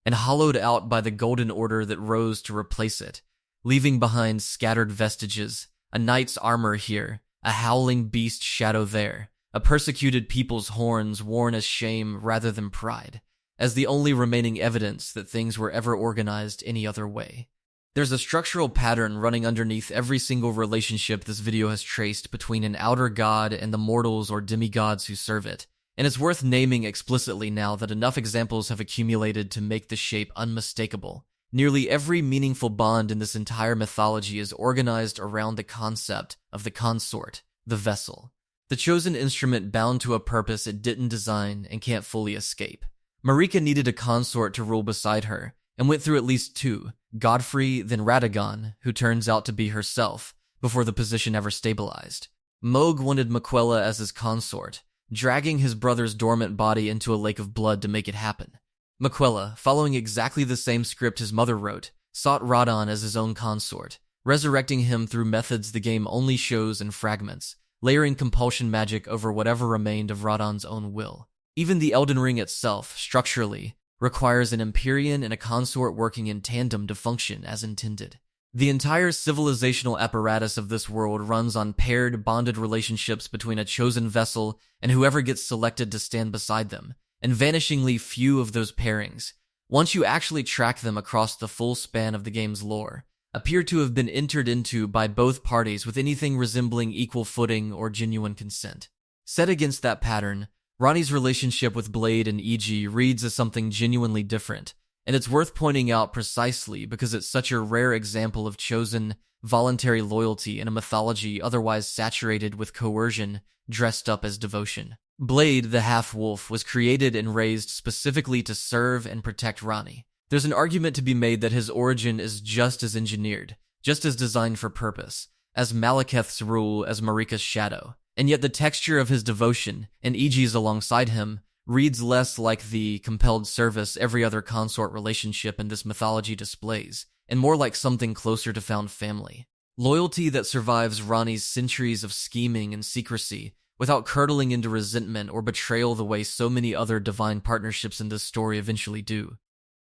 and hollowed out by the Golden Order that rose to replace it, leaving behind scattered vestiges, a knight's armor here, a howling beast shadow there, a persecuted people's horns worn as shame rather than pride, as the only remaining evidence that things were ever organized any other way. There's a structural pattern running underneath every single relationship this video has traced between an outer god and the mortals or demigods who serve it, and it's worth naming explicitly now that enough examples have accumulated to make the shape unmistakable. Nearly every meaningful bond in this entire mythology is organized around the concept of the consort, the vessel, the chosen instrument bound to a purpose it didn't design and can't fully escape. Marika needed a consort to rule beside her, and went through at least two, Godfrey, then Radagon, who turns out to be herself, before the position ever stabilized. Mohg wanted Miquella as his consort, dragging his brother's dormant body into a lake of blood to make it happen. Miquella, following exactly the same script his mother wrote, sought Radon as his own consort, resurrecting him through methods the game only shows in fragments, layering compulsion magic over whatever remained of Radon's own will. Even the Elden Ring itself, structurally, requires an Empyrean and a consort working in tandem to function as intended. The entire civilizational apparatus of this world runs on paired, bonded relationships between a chosen vessel and whoever gets selected to stand beside them, and vanishingly few of those pairings, once you actually track them across the full span of the game's lore, appear to have been entered into by both parties with anything resembling equal footing or genuine consent. Set against that pattern, Ranni's relationship with Blade and E.G. reads as something genuinely different, and it's worth pointing out precisely because it's such a rare example of chosen, voluntary loyalty in a mythology otherwise saturated with coercion dressed up as devotion. Blade, the half-wolf, was created and raised specifically to serve and protect Ranni. There's an argument to be made that his origin is just as engineered, just as designed for purpose, as Malekith's rule as Marika's shadow. And yet the texture of his devotion, and E.G.'s alongside him, reads less like the compelled service every other consort relationship in this mythology displays, and more like something closer to found family. Loyalty that survives Ranni's centuries of scheming and secrecy without curdling into resentment or betrayal the way so many other divine partnerships in this story eventually do.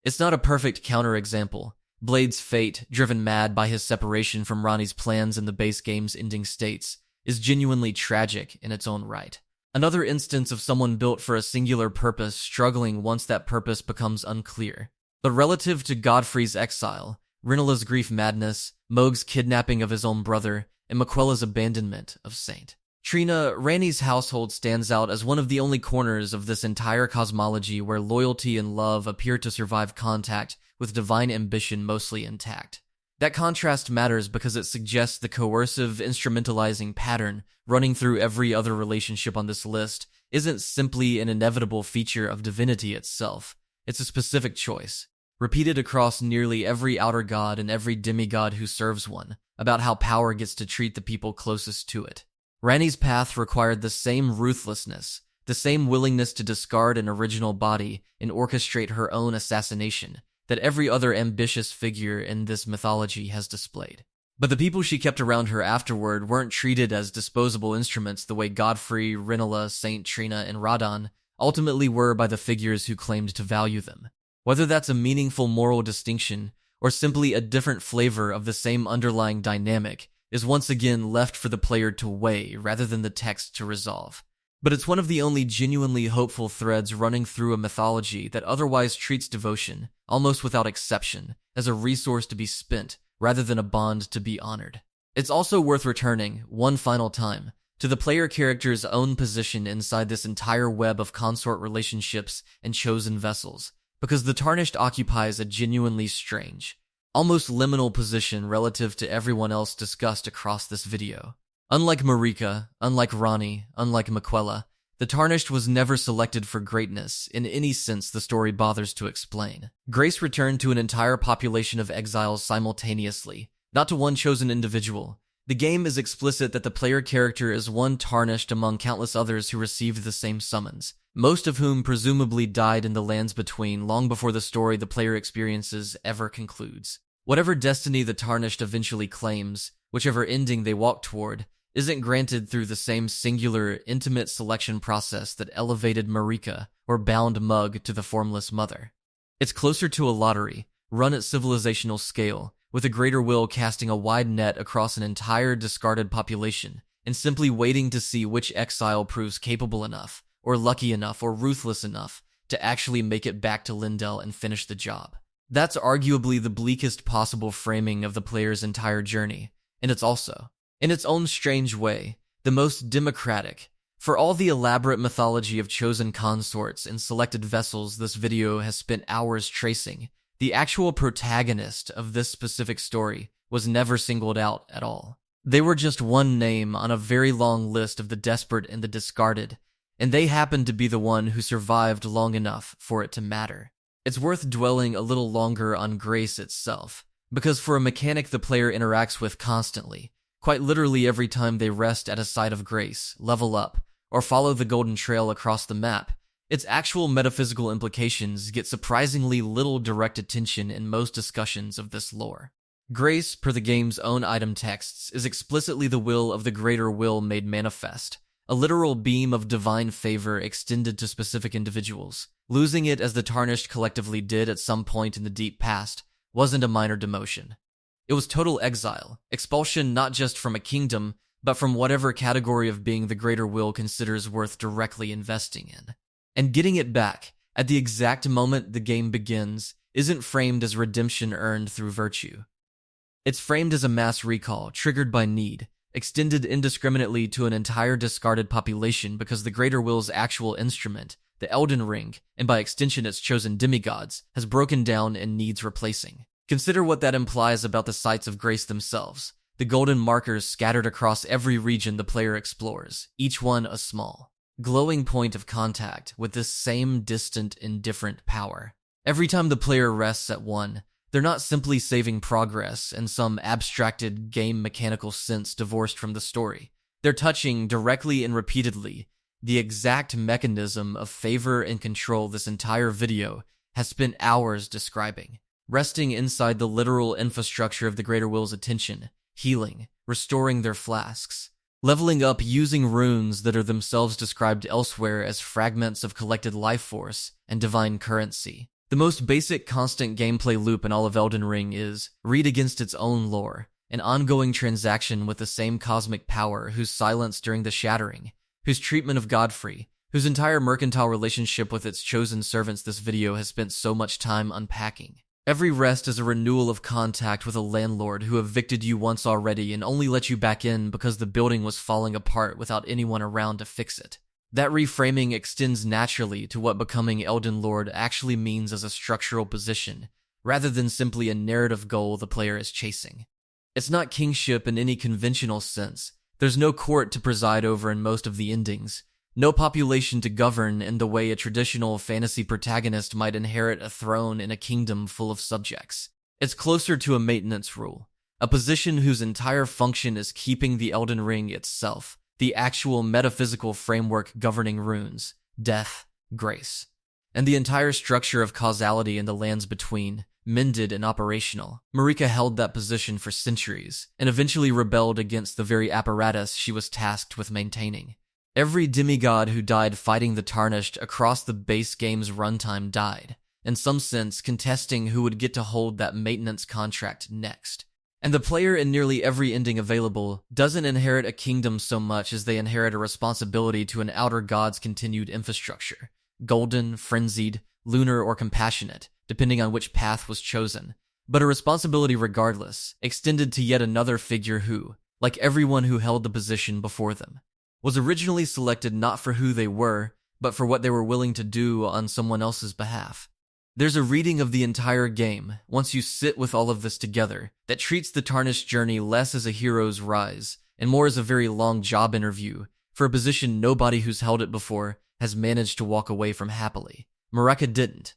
It's not a perfect counterexample. Blade's fate, driven mad by his separation from Ronnie's plans in the base game's ending states, is genuinely tragic in its own right. Another instance of someone built for a singular purpose struggling once that purpose becomes unclear. But relative to Godfrey's exile, Renala's grief madness, Mohg's kidnapping of his own brother, and Maquella's abandonment of Saint Trina, Ranni's household stands out as one of the only corners of this entire cosmology where loyalty and love appear to survive contact with divine ambition mostly intact. That contrast matters because it suggests the coercive, instrumentalizing pattern running through every other relationship on this list isn't simply an inevitable feature of divinity itself. It's a specific choice, repeated across nearly every outer god and every demigod who serves one, about how power gets to treat the people closest to it. Ranni's path required the same ruthlessness, the same willingness to discard an original body and orchestrate her own assassination that every other ambitious figure in this mythology has displayed. But the people she kept around her afterward weren't treated as disposable instruments the way Godfrey, Renala, Saint Trina, and Radon ultimately were by the figures who claimed to value them. Whether that's a meaningful moral distinction or simply a different flavor of the same underlying dynamic is once again left for the player to weigh rather than the text to resolve. But it's one of the only genuinely hopeful threads running through a mythology that otherwise treats devotion, almost without exception, as a resource to be spent rather than a bond to be honored. It's also worth returning, one final time, to the player character's own position inside this entire web of consort relationships and chosen vessels, because the Tarnished occupies a genuinely strange, almost liminal position relative to everyone else discussed across this video. Unlike Marika, unlike Ronnie, unlike Maquella, the Tarnished was never selected for greatness in any sense the story bothers to explain. Grace returned to an entire population of exiles simultaneously, not to one chosen individual. The game is explicit that the player character is one Tarnished among countless others who received the same summons, most of whom presumably died in the lands between long before the story the player experiences ever concludes. Whatever destiny the Tarnished eventually claims, whichever ending they walk toward, isn't granted through the same singular, intimate selection process that elevated Marika or bound Mohg to the formless mother. It's closer to a lottery, run at civilizational scale, with a greater will casting a wide net across an entire discarded population, and simply waiting to see which exile proves capable enough, or lucky enough, or ruthless enough to actually make it back to Lindell and finish the job. That's arguably the bleakest possible framing of the player's entire journey, and it's also, in its own strange way, the most democratic. For all the elaborate mythology of chosen consorts and selected vessels this video has spent hours tracing, the actual protagonist of this specific story was never singled out at all. They were just one name on a very long list of the desperate and the discarded, and they happened to be the one who survived long enough for it to matter. It's worth dwelling a little longer on Grace itself, because for a mechanic the player interacts with constantly, quite literally every time they rest at a site of grace, level up, or follow the golden trail across the map, its actual metaphysical implications get surprisingly little direct attention in most discussions of this lore. Grace, per the game's own item texts, is explicitly the will of the greater will made manifest, a literal beam of divine favor extended to specific individuals. Losing it as the Tarnished collectively did at some point in the deep past wasn't a minor demotion. It was total exile, expulsion not just from a kingdom, but from whatever category of being the greater will considers worth directly investing in. And getting it back, at the exact moment the game begins, isn't framed as redemption earned through virtue. It's framed as a mass recall, triggered by need, extended indiscriminately to an entire discarded population because the greater will's actual instrument, the Elden Ring, and by extension its chosen demigods, has broken down and needs replacing. Consider what that implies about the sites of grace themselves, the golden markers scattered across every region the player explores, each one a small, glowing point of contact with this same distant, indifferent power. Every time the player rests at one, they're not simply saving progress in some abstracted game mechanical sense divorced from the story. They're touching directly and repeatedly the exact mechanism of favor and control this entire video has spent hours describing. Resting inside the literal infrastructure of the greater will's attention, healing, restoring their flasks. leveling up using runes that are themselves described elsewhere as fragments of collected life force and divine currency. The most basic constant gameplay loop in all of Elden Ring is read against its own lore, an ongoing transaction with the same cosmic power whose silence during the shattering, whose treatment of Godfrey, whose entire mercantile relationship with its chosen servants this video has spent so much time unpacking. Every rest is a renewal of contact with a landlord who evicted you once already and only let you back in because the building was falling apart without anyone around to fix it. That reframing extends naturally to what becoming Elden Lord actually means as a structural position, rather than simply a narrative goal the player is chasing. It's not kingship in any conventional sense. There's no court to preside over in most of the endings, no population to govern in the way a traditional fantasy protagonist might inherit a throne in a kingdom full of subjects. It's closer to a maintenance rule, a position whose entire function is keeping the Elden Ring itself, the actual metaphysical framework governing runes, death, grace, and the entire structure of causality in the lands between, mended and operational. Marika held that position for centuries, and eventually rebelled against the very apparatus she was tasked with maintaining. Every demigod who died fighting the Tarnished across the base game's runtime died, in some sense contesting who would get to hold that maintenance contract next. And the player in nearly every ending available doesn't inherit a kingdom so much as they inherit a responsibility to an outer god's continued infrastructure, golden, frenzied, lunar, or compassionate, depending on which path was chosen, but a responsibility regardless, extended to yet another figure who, like everyone who held the position before them, was originally selected not for who they were, but for what they were willing to do on someone else's behalf. There's a reading of the entire game, once you sit with all of this together, that treats the Tarnished journey less as a hero's rise, and more as a very long job interview, for a position nobody who's held it before has managed to walk away from happily. Marika didn't.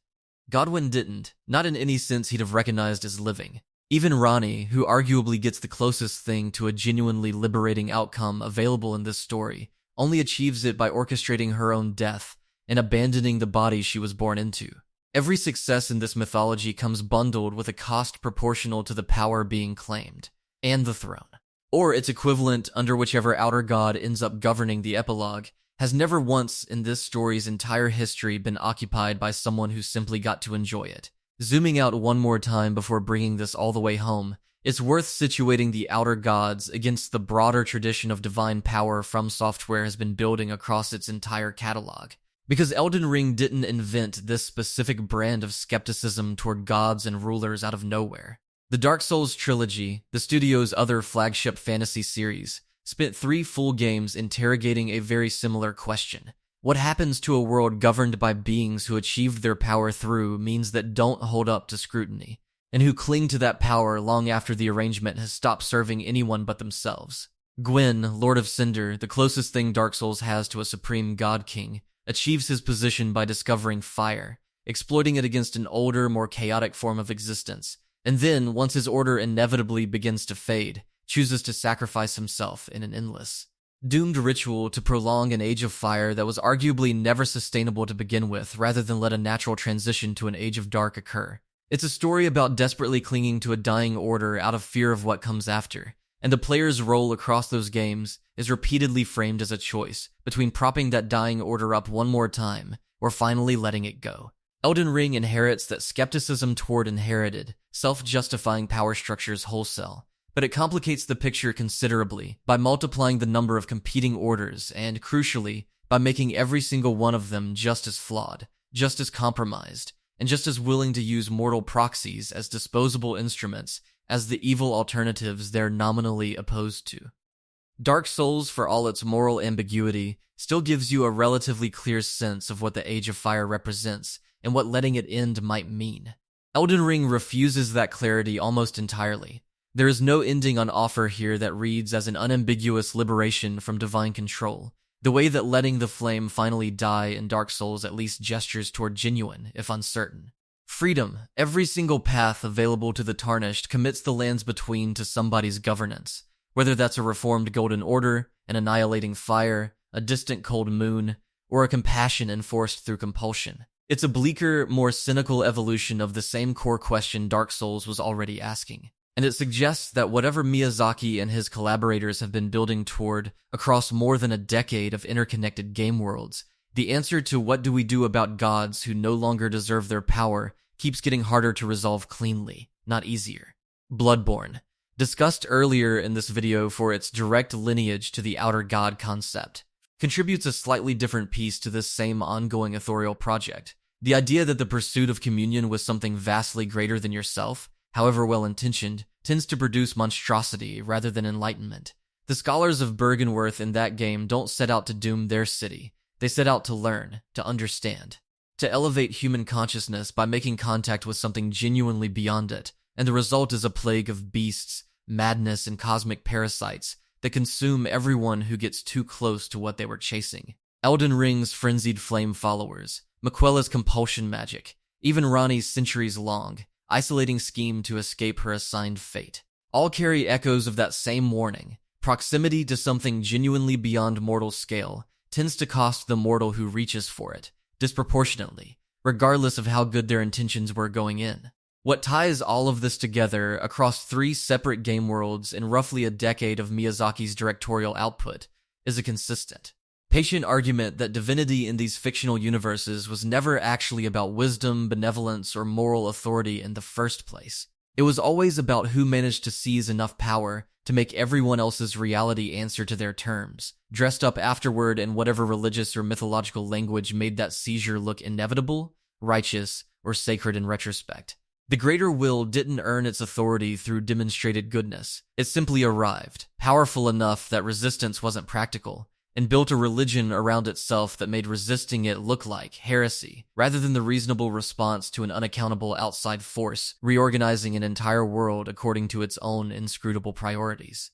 Godwyn didn't, not in any sense he'd have recognized as living. Even Ranni, who arguably gets the closest thing to a genuinely liberating outcome available in this story, only achieves it by orchestrating her own death and abandoning the body she was born into. Every success in this mythology comes bundled with a cost proportional to the power being claimed, and the throne. Or its equivalent under whichever outer god ends up governing the epilogue, has never once in this story's entire history been occupied by someone who simply got to enjoy it. Zooming out one more time before bringing this all the way home, it's worth situating the outer gods against the broader tradition of divine power From Software has been building across its entire catalog. Because Elden Ring didn't invent this specific brand of skepticism toward gods and rulers out of nowhere. The Dark Souls trilogy, the studio's other flagship fantasy series, spent 3 full games interrogating a very similar question. What happens to a world governed by beings who achieved their power through means that don't hold up to scrutiny, and who cling to that power long after the arrangement has stopped serving anyone but themselves? Gwyn, Lord of Cinder, the closest thing Dark Souls has to a supreme god king, achieves his position by discovering fire, exploiting it against an older, more chaotic form of existence, and then, once his order inevitably begins to fade, chooses to sacrifice himself in an endless, doomed ritual to prolong an age of fire that was arguably never sustainable to begin with, rather than let a natural transition to an age of dark occur. It's a story about desperately clinging to a dying order out of fear of what comes after, and the player's role across those games is repeatedly framed as a choice between propping that dying order up one more time, or finally letting it go. Elden Ring inherits that skepticism toward inherited, self-justifying power structures wholesale, but it complicates the picture considerably by multiplying the number of competing orders and, crucially, by making every single one of them just as flawed, just as compromised, and just as willing to use mortal proxies as disposable instruments as the evil alternatives they're nominally opposed to. Dark Souls, for all its moral ambiguity, still gives you a relatively clear sense of what the Age of Fire represents and what letting it end might mean. Elden Ring refuses that clarity almost entirely. There is no ending on offer here that reads as an unambiguous liberation from divine control, the way that letting the flame finally die in Dark Souls at least gestures toward genuine, if uncertain, freedom. Every single path available to the Tarnished commits the lands between to somebody's governance, whether that's a reformed Golden Order, an annihilating fire, a distant cold moon, or a compassion enforced through compulsion. It's a bleaker, more cynical evolution of the same core question Dark Souls was already asking. And it suggests that whatever Miyazaki and his collaborators have been building toward across more than a decade of interconnected game worlds, the answer to what do we do about gods who no longer deserve their power keeps getting harder to resolve cleanly, not easier. Bloodborne, discussed earlier in this video for its direct lineage to the outer god concept, contributes a slightly different piece to this same ongoing authorial project. The idea that the pursuit of communion was something vastly greater than yourself, however well-intentioned, tends to produce monstrosity rather than enlightenment. The scholars of Bergenworth in that game don't set out to doom their city. They set out to learn, to understand, to elevate human consciousness by making contact with something genuinely beyond it, and the result is a plague of beasts, madness, and cosmic parasites that consume everyone who gets too close to what they were chasing. Elden Ring's frenzied flame followers, Miquella's compulsion magic, even Ranni's centuries-long, isolating scheme to escape her assigned fate, all carry echoes of that same warning. Proximity to something genuinely beyond mortal scale tends to cost the mortal who reaches for it, disproportionately, regardless of how good their intentions were going in. What ties all of this together across 3 separate game worlds in roughly a decade of Miyazaki's directorial output is a consistent, patient argument that divinity in these fictional universes was never actually about wisdom, benevolence, or moral authority in the first place. It was always about who managed to seize enough power to make everyone else's reality answer to their terms, dressed up afterward in whatever religious or mythological language made that seizure look inevitable, righteous, or sacred in retrospect. The greater will didn't earn its authority through demonstrated goodness. It simply arrived, powerful enough that resistance wasn't practical, and built a religion around itself that made resisting it look like heresy, rather than the reasonable response to an unaccountable outside force reorganizing an entire world according to its own inscrutable priorities.